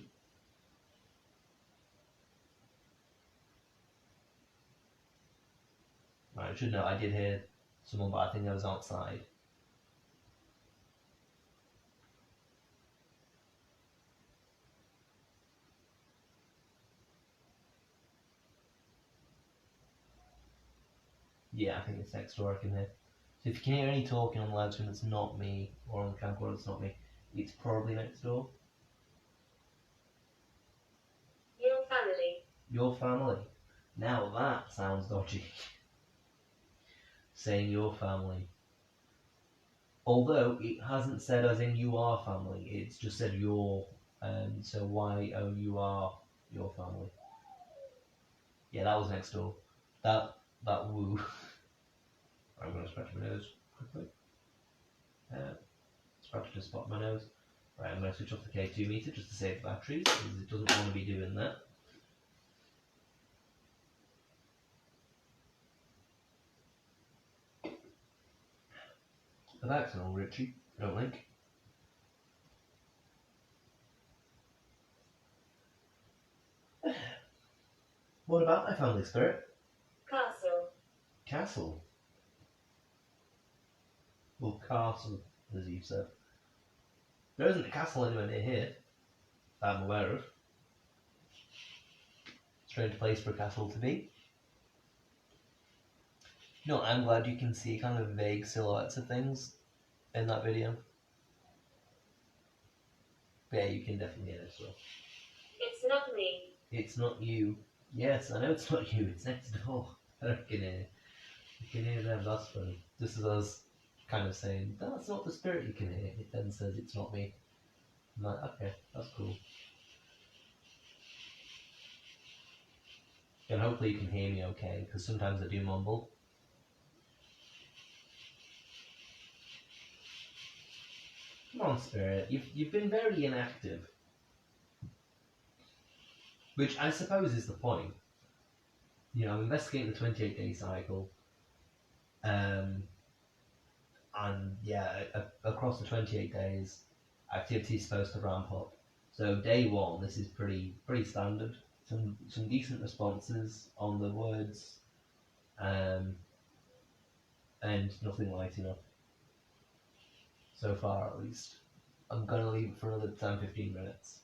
Right, I should know, I did hear someone, but I think I was outside. Yeah, I think it's next door I can hear. So if you can hear any talking on the live stream that's not me, or on the camcorder that's not me, it's probably next door. Your family. Your family. Now that sounds dodgy. Saying your family. Although it hasn't said as in you are family, it's just said your, so Y-O-U-R, your family. Yeah, that was next door. That woo. I'm going to scratch my nose quickly. Scratch the spot on my nose. Right, I'm going to switch off the K2 meter just to save batteries, because it doesn't want to be doing that. The back's all Richie, I don't think. What about my family, Spirit? Castle. Castle. Well, castle, as you said. There isn't a castle anywhere near here, that I'm aware of. Strange place for a castle to be. No, I'm glad you can see kind of vague silhouettes of things in that video. But yeah, you can definitely hear it as well. It's not me. It's not you. Yes, I know it's not you, it's next door. I can hear them, that's funny. This is us kind of saying, that's not the spirit you can hear. It then says it's not me. I'm like, okay, that's cool. And hopefully you can hear me okay, because sometimes I do mumble. on, Spirit. You've been very inactive, which I suppose is the point. I'm investigating the 28-day cycle, and yeah, across the 28 days, activity is supposed to ramp up. So day one, this is pretty standard. Some decent responses on the words, and nothing lighting up. So far, at least. I'm gonna leave it for another 10-15 minutes.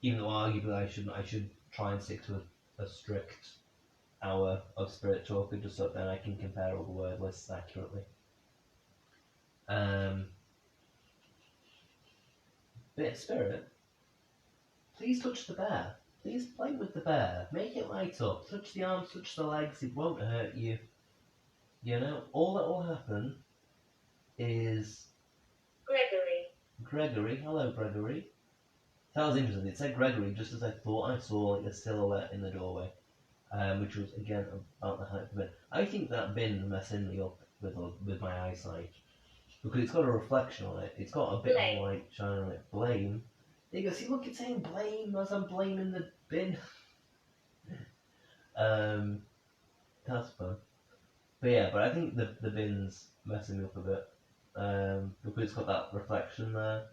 Even though arguably I should try and stick to a strict hour of spirit talk, just so then I can compare all the word lists accurately. Bit of spirit. Please touch the bear. Please play with the bear. Make it light up. Touch the arms, touch the legs. It won't hurt you. All that will happen is Gregory. Hello, Gregory. That was interesting. It said Gregory just as I thought I saw like a silhouette in the doorway, which was again about the height of the bin. I think that bin messing me up with my eyesight because it's got a reflection on it. It's got a bit of light shining on it. Blame. There you go. See, look, it's saying blame as I'm blaming the bin. That's fun. But yeah, I think the bin's messing me up a bit because it's got that reflection there.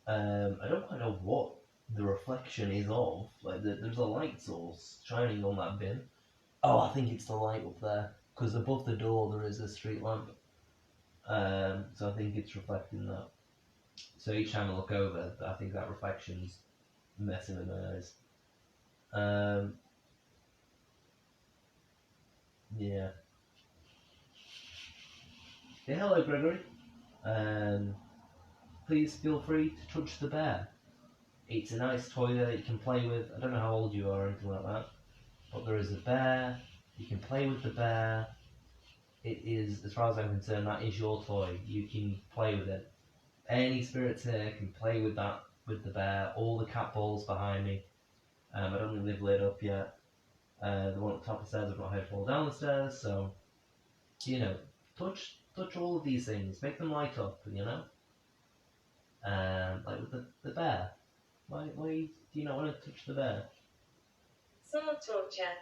I don't quite know what the reflection is of. Like, there's a light source shining on that bin. Oh, I think it's the light up there because above the door there is a street lamp. So I think it's reflecting that. So each time I look over, I think that reflection's messing with my eyes. Yeah. Yeah, hello, Gregory. Please feel free to touch the bear. It's a nice toy that you can play with. I don't know how old you are or anything like that, but there is a bear. You can play with the bear. It is, as far as I'm concerned, that is your toy. You can play with it. Any spirits here can play with the bear. All the cat balls behind me. I don't think they've lit up yet. The one at the top of the stairs I've not heard fall down the stairs, so, touch all of these things. Make them light up, like with the bear. Why do you not want to touch the bear? Soul torture.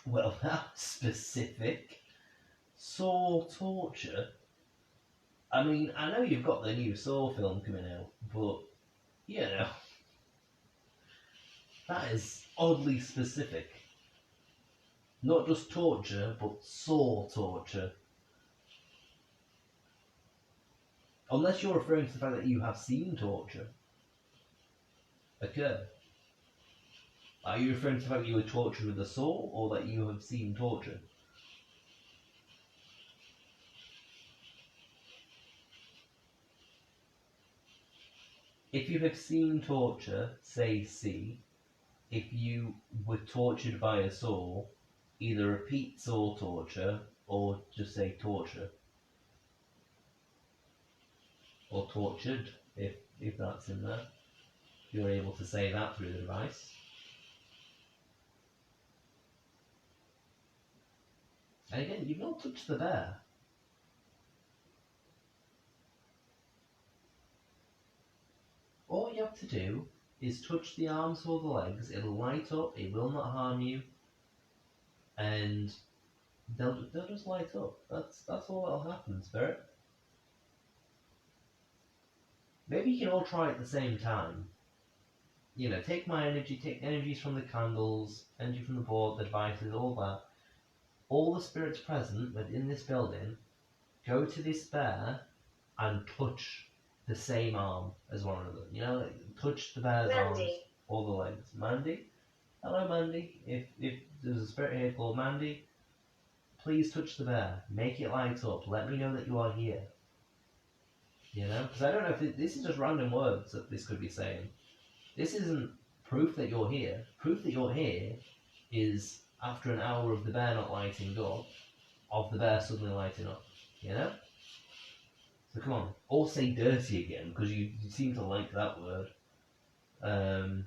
Well, that's specific. Saw torture? I mean, I know you've got the new Saw film coming out, but, that is oddly specific. Not just torture, but saw torture. Unless you're referring to the fact that you have seen torture occur. Are you referring to the fact that you were tortured with a saw, or that you have seen torture? If you have seen torture, say C. If you were tortured by a saw, either repeat saw torture, or just say torture. Or tortured, if that's in there. You're able to say that through the device. And again, you've not touched the bear. All you have to do is touch the arms or the legs. It'll light up. It will not harm you, and they'll just light up. That's all that'll happen, Spirit. Maybe you can all try at the same time. Take my energy, take energies from the candles, energy from the board, the devices, all that. All the spirits present within this building, go to this bear and touch the same arm as one another. Touch the bear's arms or the legs. Mandy? Hello, Mandy. If there's a spirit here called Mandy, please touch the bear. Make it light up. Let me know that you are here. Because I don't know if this is just random words that this could be saying. This isn't proof that you're here. Proof that you're here is after an hour of the bear not lighting up, of the bear suddenly lighting up. So come on. Or say dirty again, because you seem to like that word. And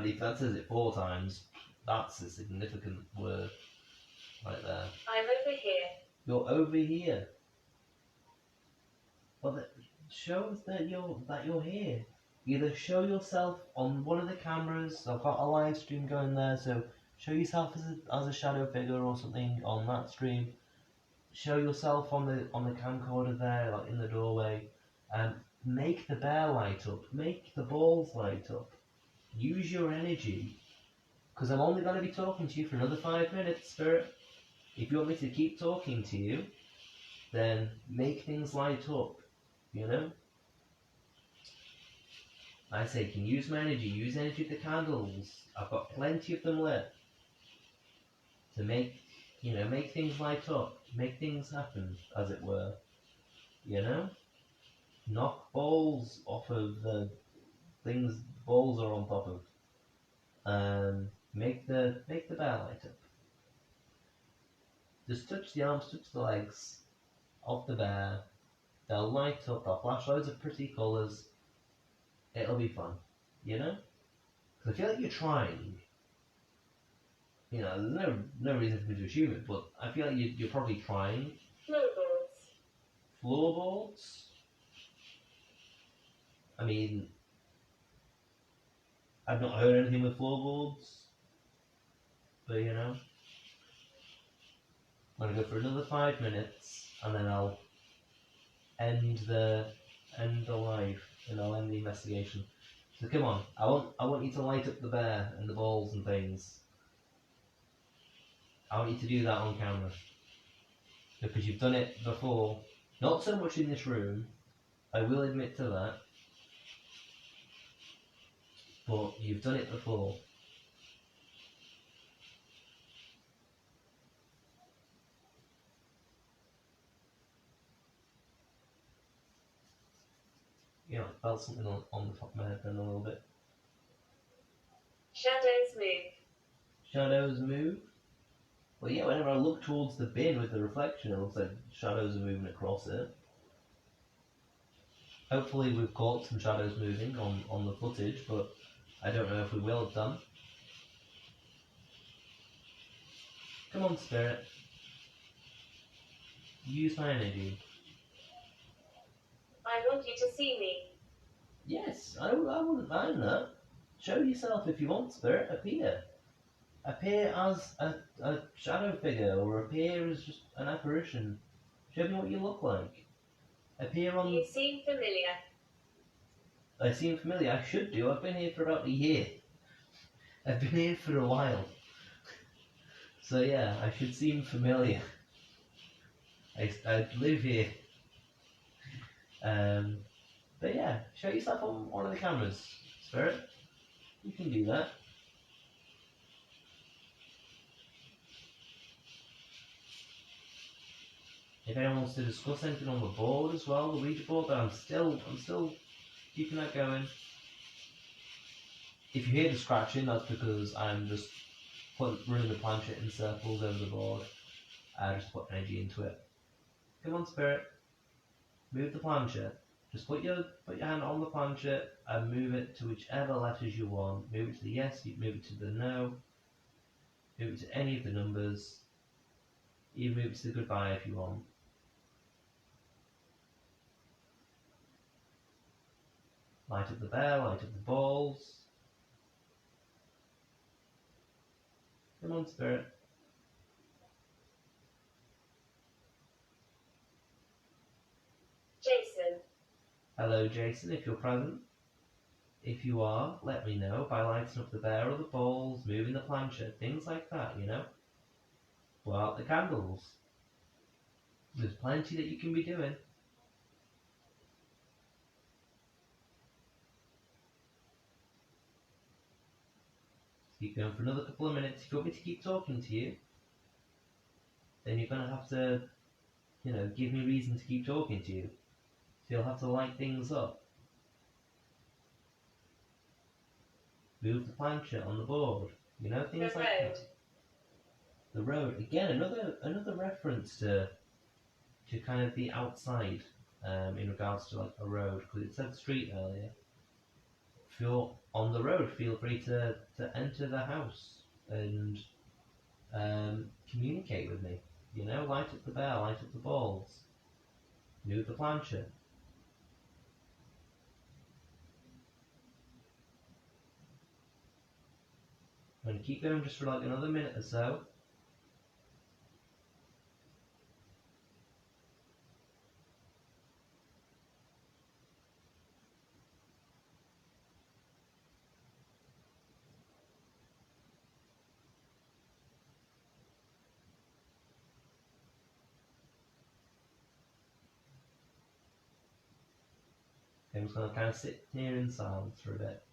if that says it 4 times, that's a significant word. Right there. I'm over here. You're over here. Well, show us that you're here. Either show yourself on one of the cameras. I've got a live stream going there, so show yourself as a shadow figure or something on that stream. Show yourself on the camcorder there, like in the doorway. Make the bear light up. Make the balls light up. Use your energy, because I'm only going to be talking to you for another 5 minutes, Spirit. If you want me to keep talking to you, then make things light up. You know. I say, you can use my energy. Use energy of the candles. I've got plenty of them lit to make things light up, make things happen, as it were. You know, knock balls off of the things balls are on top of. Make the bear light up. Just touch the arms, touch the legs of the bear. They'll light up. They'll flash loads of pretty colours. It'll be fun. You know, because I feel like you're trying. You know, there's no reason for me to assume it, but I feel like you're probably trying. Floorboards. Floorboards? I mean, I've not heard anything with floorboards, but you know, I'm gonna go for another 5 minutes, and then I'll end the live, and I'll end the investigation. So come on, I want you to light up the bear and the balls and things. I want you to do that on camera, because you've done it before. Not so much in this room, I will admit to that, but you've done it before. You know, I felt something on the top of my head then a little bit. Shadows move. Shadows move? Well, yeah, whenever I look towards the bin with the reflection, it looks like shadows are moving across it. Hopefully we've caught some shadows moving on the footage, but I don't know if we will have done. Come on, Spirit. Use my energy. I want you to see me. Yes, I wouldn't mind that. Show yourself if you want, Spirit. Appear. Appear as a shadow figure, or appear as just an apparition. Show me what you look like. Appear on... You seem familiar. I seem familiar. I should do. I've been here for about a year. I've been here for a while. So yeah, I should seem familiar. I live here. But yeah, show yourself on one of the cameras, Spirit. You can do that. If anyone wants to discuss anything on the board as well, the Ouija board, but I'm still keeping that going. If you hear the scratching, that's because I'm just running the planchette in circles over the board. I just put energy into it. Come on, Spirit. Move the planchette. Just put your hand on the planchette and move it to whichever letters you want. Move it to the yes, move it to the no, move it to any of the numbers. Even move it to the goodbye if you want. Light up the bear, light up the balls. Come on, Spirit. Jason. Hello, Jason, if you're present. If you are, let me know by lighting up the bear or the balls, moving the planchette, things like that, you know. Blow out the candles. There's plenty that you can be doing. Keep going for another couple of minutes. If you want me to keep talking to you, then you're going to have to, you know, give me reason to keep talking to you. So you'll have to light things up. Move the planchette on the board. You know, things The like road. that. The road. Again, another reference to kind of the outside in regards to like a road, because it said street earlier. If you're on the road, feel free to enter the house and communicate with me. You know, light up the bell, light up the balls, move the plancha. I'm going to keep going just for like another minute or so. I'm just going to kind of sit here in silence for a bit.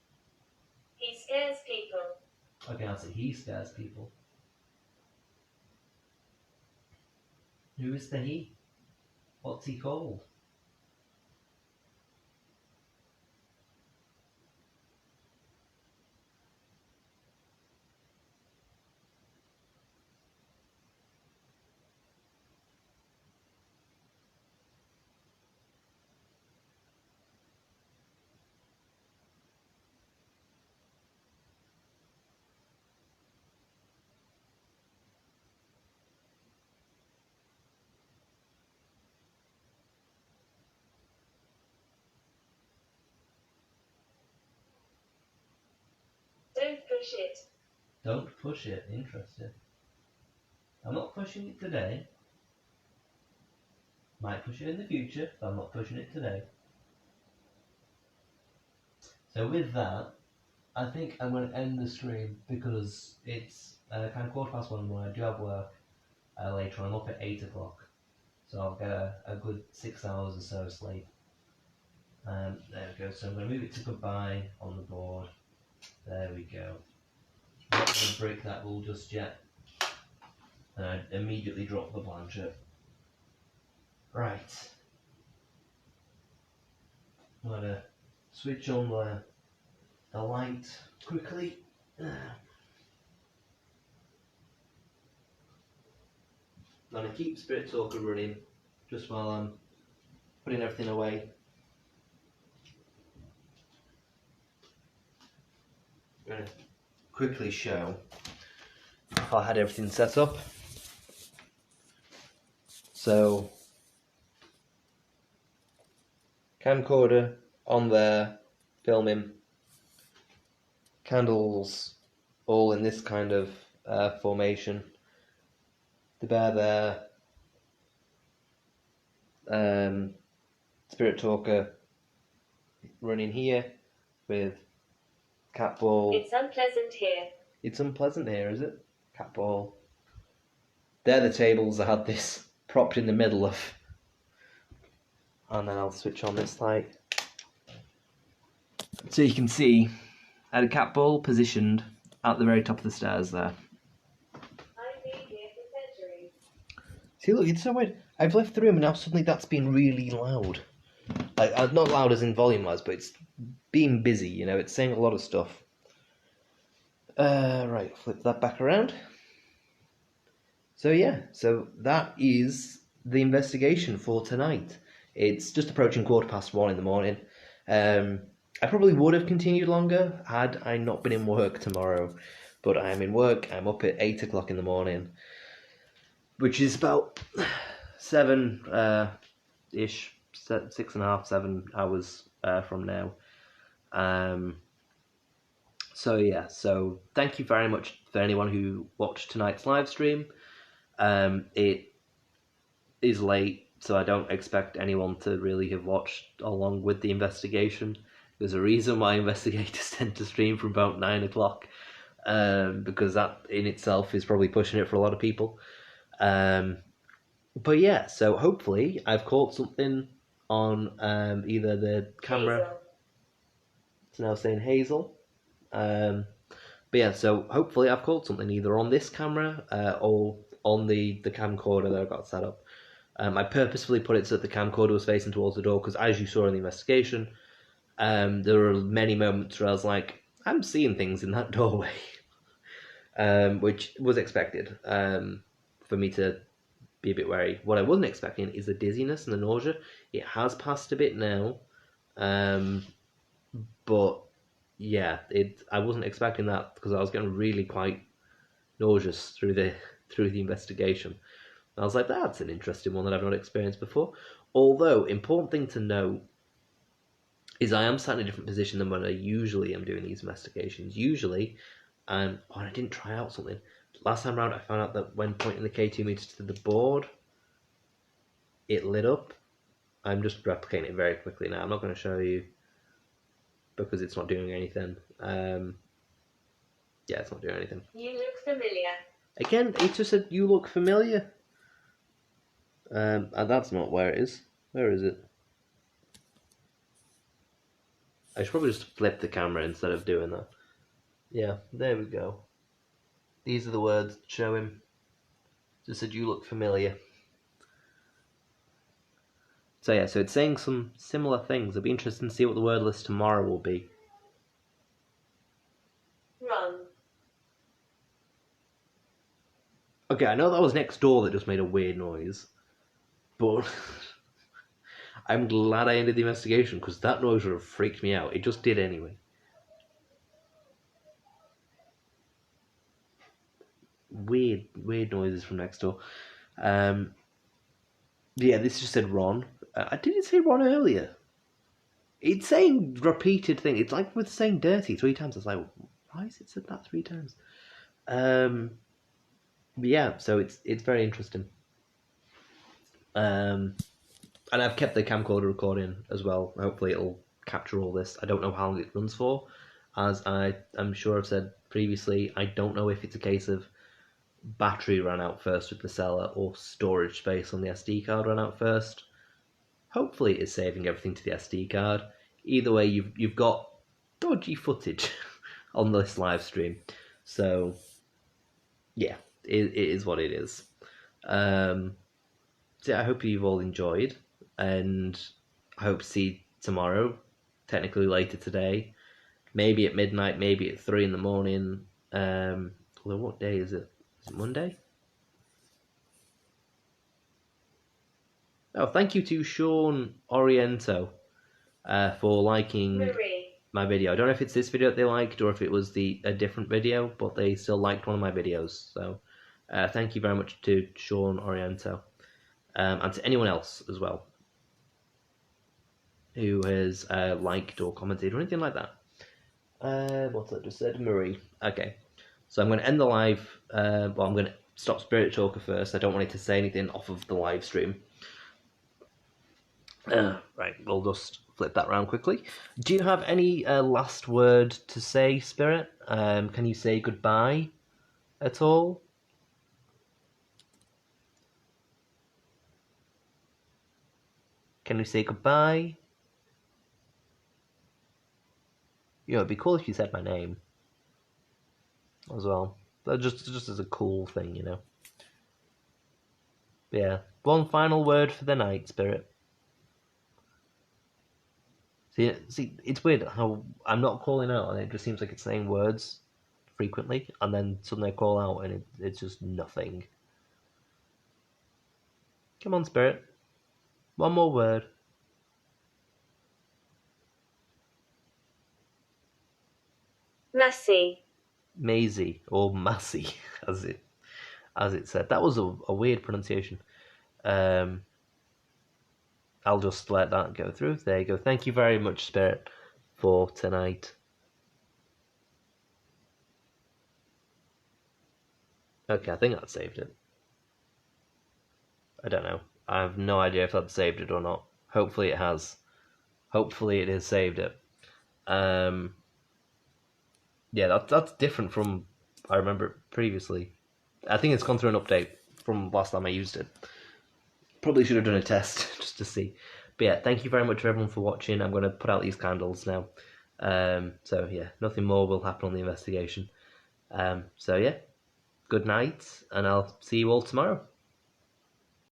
He scares people. Okay, I'll say he scares people. Who is the he? What's he called? Don't push it. Don't push it. Interesting. I'm not pushing it today. Might push it in the future, but I'm not pushing it today. So with that, I think I'm going to end the stream because it's kind of 1:15 when I do have work later on. I'm up at 8 o'clock. So I'll get a good 6 hours or so of sleep. There we go. So I'm going to move it to goodbye on the board. There we go. Not going to break that rule just yet. And I immediately drop the plancha. Right. I'm going to switch on the light quickly. I'm going to keep Spirit Talker running just while I'm putting everything away. I'm going to quickly show if I had everything set up. So, camcorder on there, filming, candles all in this kind of formation. The bear there, Spirit Talker running here with cat ball. It's unpleasant here. It's unpleasant here, is it? Cat ball. They're the tables I had this propped in the middle of. And then I'll switch on this light. So you can see I had a cat ball positioned at the very top of the stairs there. I've been here for centuries. See, look, it's so weird. I've left the room and now suddenly that's been really loud. Like, not loud as in volume-wise, but it's being busy, you know, it's saying a lot of stuff. Right, flip that back around. So yeah, so that is the investigation for tonight. It's just approaching 1:15 in the morning. I probably would have continued longer had I not been in work tomorrow, but I am in work. I'm up at 8 o'clock in the morning, which is about 7-ish, 6.5, 7 hours from now. So yeah, so thank you very much for anyone who watched tonight's live stream. It is late, so I don't expect anyone to really have watched along with the investigation. There's a reason why investigators tend to stream from about 9 o'clock, because that in itself is probably pushing it for a lot of people. But yeah, so hopefully I've caught something on either the camera. Hazel. It's now saying Hazel. But yeah, so hopefully I've caught something either on this camera or on the camcorder that I've got set up. I purposefully put it so that the camcorder was facing towards the door because, as you saw in the investigation, there were many moments where I was like, I'm seeing things in that doorway, which was expected for me to be a bit wary. What I wasn't expecting is the dizziness and the nausea. It has passed a bit now, but yeah, I wasn't expecting that because I was getting really quite nauseous through the investigation. And I was like, that's an interesting one that I've not experienced before. Although, important thing to note is I am sat in a different position than when I usually am doing these investigations. Usually, and I didn't try out something. Last time round, I found out that when pointing the K2 meter to the board, it lit up. I'm just replicating it very quickly now. I'm not going to show you because it's not doing anything. Yeah, it's not doing anything. You look familiar. Again, it just said, you look familiar. And that's not where it is. Where is it? I should probably just flip the camera instead of doing that. Yeah, there we go. These are the words that show him. Just said, you look familiar. So yeah, so it's saying some similar things. It'll be interesting to see what the word list tomorrow will be. Run. Okay, I know that was next door that just made a weird noise, but I'm glad I ended the investigation because that noise would have freaked me out. It just did anyway. Weird noises from next door. Yeah, this just said Ron. I didn't say Ron earlier. It's saying repeated thing. It's like with saying dirty 3 times. It's like, why has it said that 3 times? But yeah, so it's very interesting. And I've kept the camcorder recording as well. Hopefully it'll capture all this. I don't know how long it runs for. As I'm sure I've said previously, I don't know if it's a case of battery ran out first with the seller or storage space on the SD card ran out first. Hopefully it's saving everything to the SD card. Either way, you've got dodgy footage on this live stream. So yeah, it is what it is. So yeah, I hope you've all enjoyed, and I hope to see you tomorrow, technically later today, maybe at midnight, maybe at 3 in the morning. Although what day is it? Is it Monday? Oh, thank you to Sean Oriento for liking Marie. my video. I don't know if it's this video that they liked or if it was a different video, but they still liked one of my videos. So thank you very much to Sean Oriento. And to anyone else as well who has liked or commented or anything like that. What's that just said? Marie. Okay. So I'm going to end the live. I'm going to stop Spirit Talker first. I don't want it to say anything off of the live stream. Right, we'll just flip that around quickly. Do you have any last word to say, Spirit? Can you say goodbye at all? Can you say goodbye? You know, it'd be cool if you said my name as well. But just as a cool thing, you know. But yeah, one final word for the night, Spirit. See, it's weird how I'm not calling out, and it just seems like it's saying words frequently, and then suddenly I call out, and it's just nothing. Come on, Spirit. One more word. Massey. Maisie or Massey, as it said. That was a weird pronunciation. I'll just let that go through. There you go. Thank you very much, Spirit, for tonight. Okay, I think that saved it. I don't know. I have no idea if that saved it or not. Hopefully it has. Hopefully it has saved it. Yeah, that's different from I remember previously. I think it's gone through an update from last time I used it. Probably should have done a test just to see. But yeah, thank you very much for everyone for watching. I'm going to put out these candles now. So yeah, nothing more will happen on the investigation. So yeah, good night, and I'll see you all tomorrow.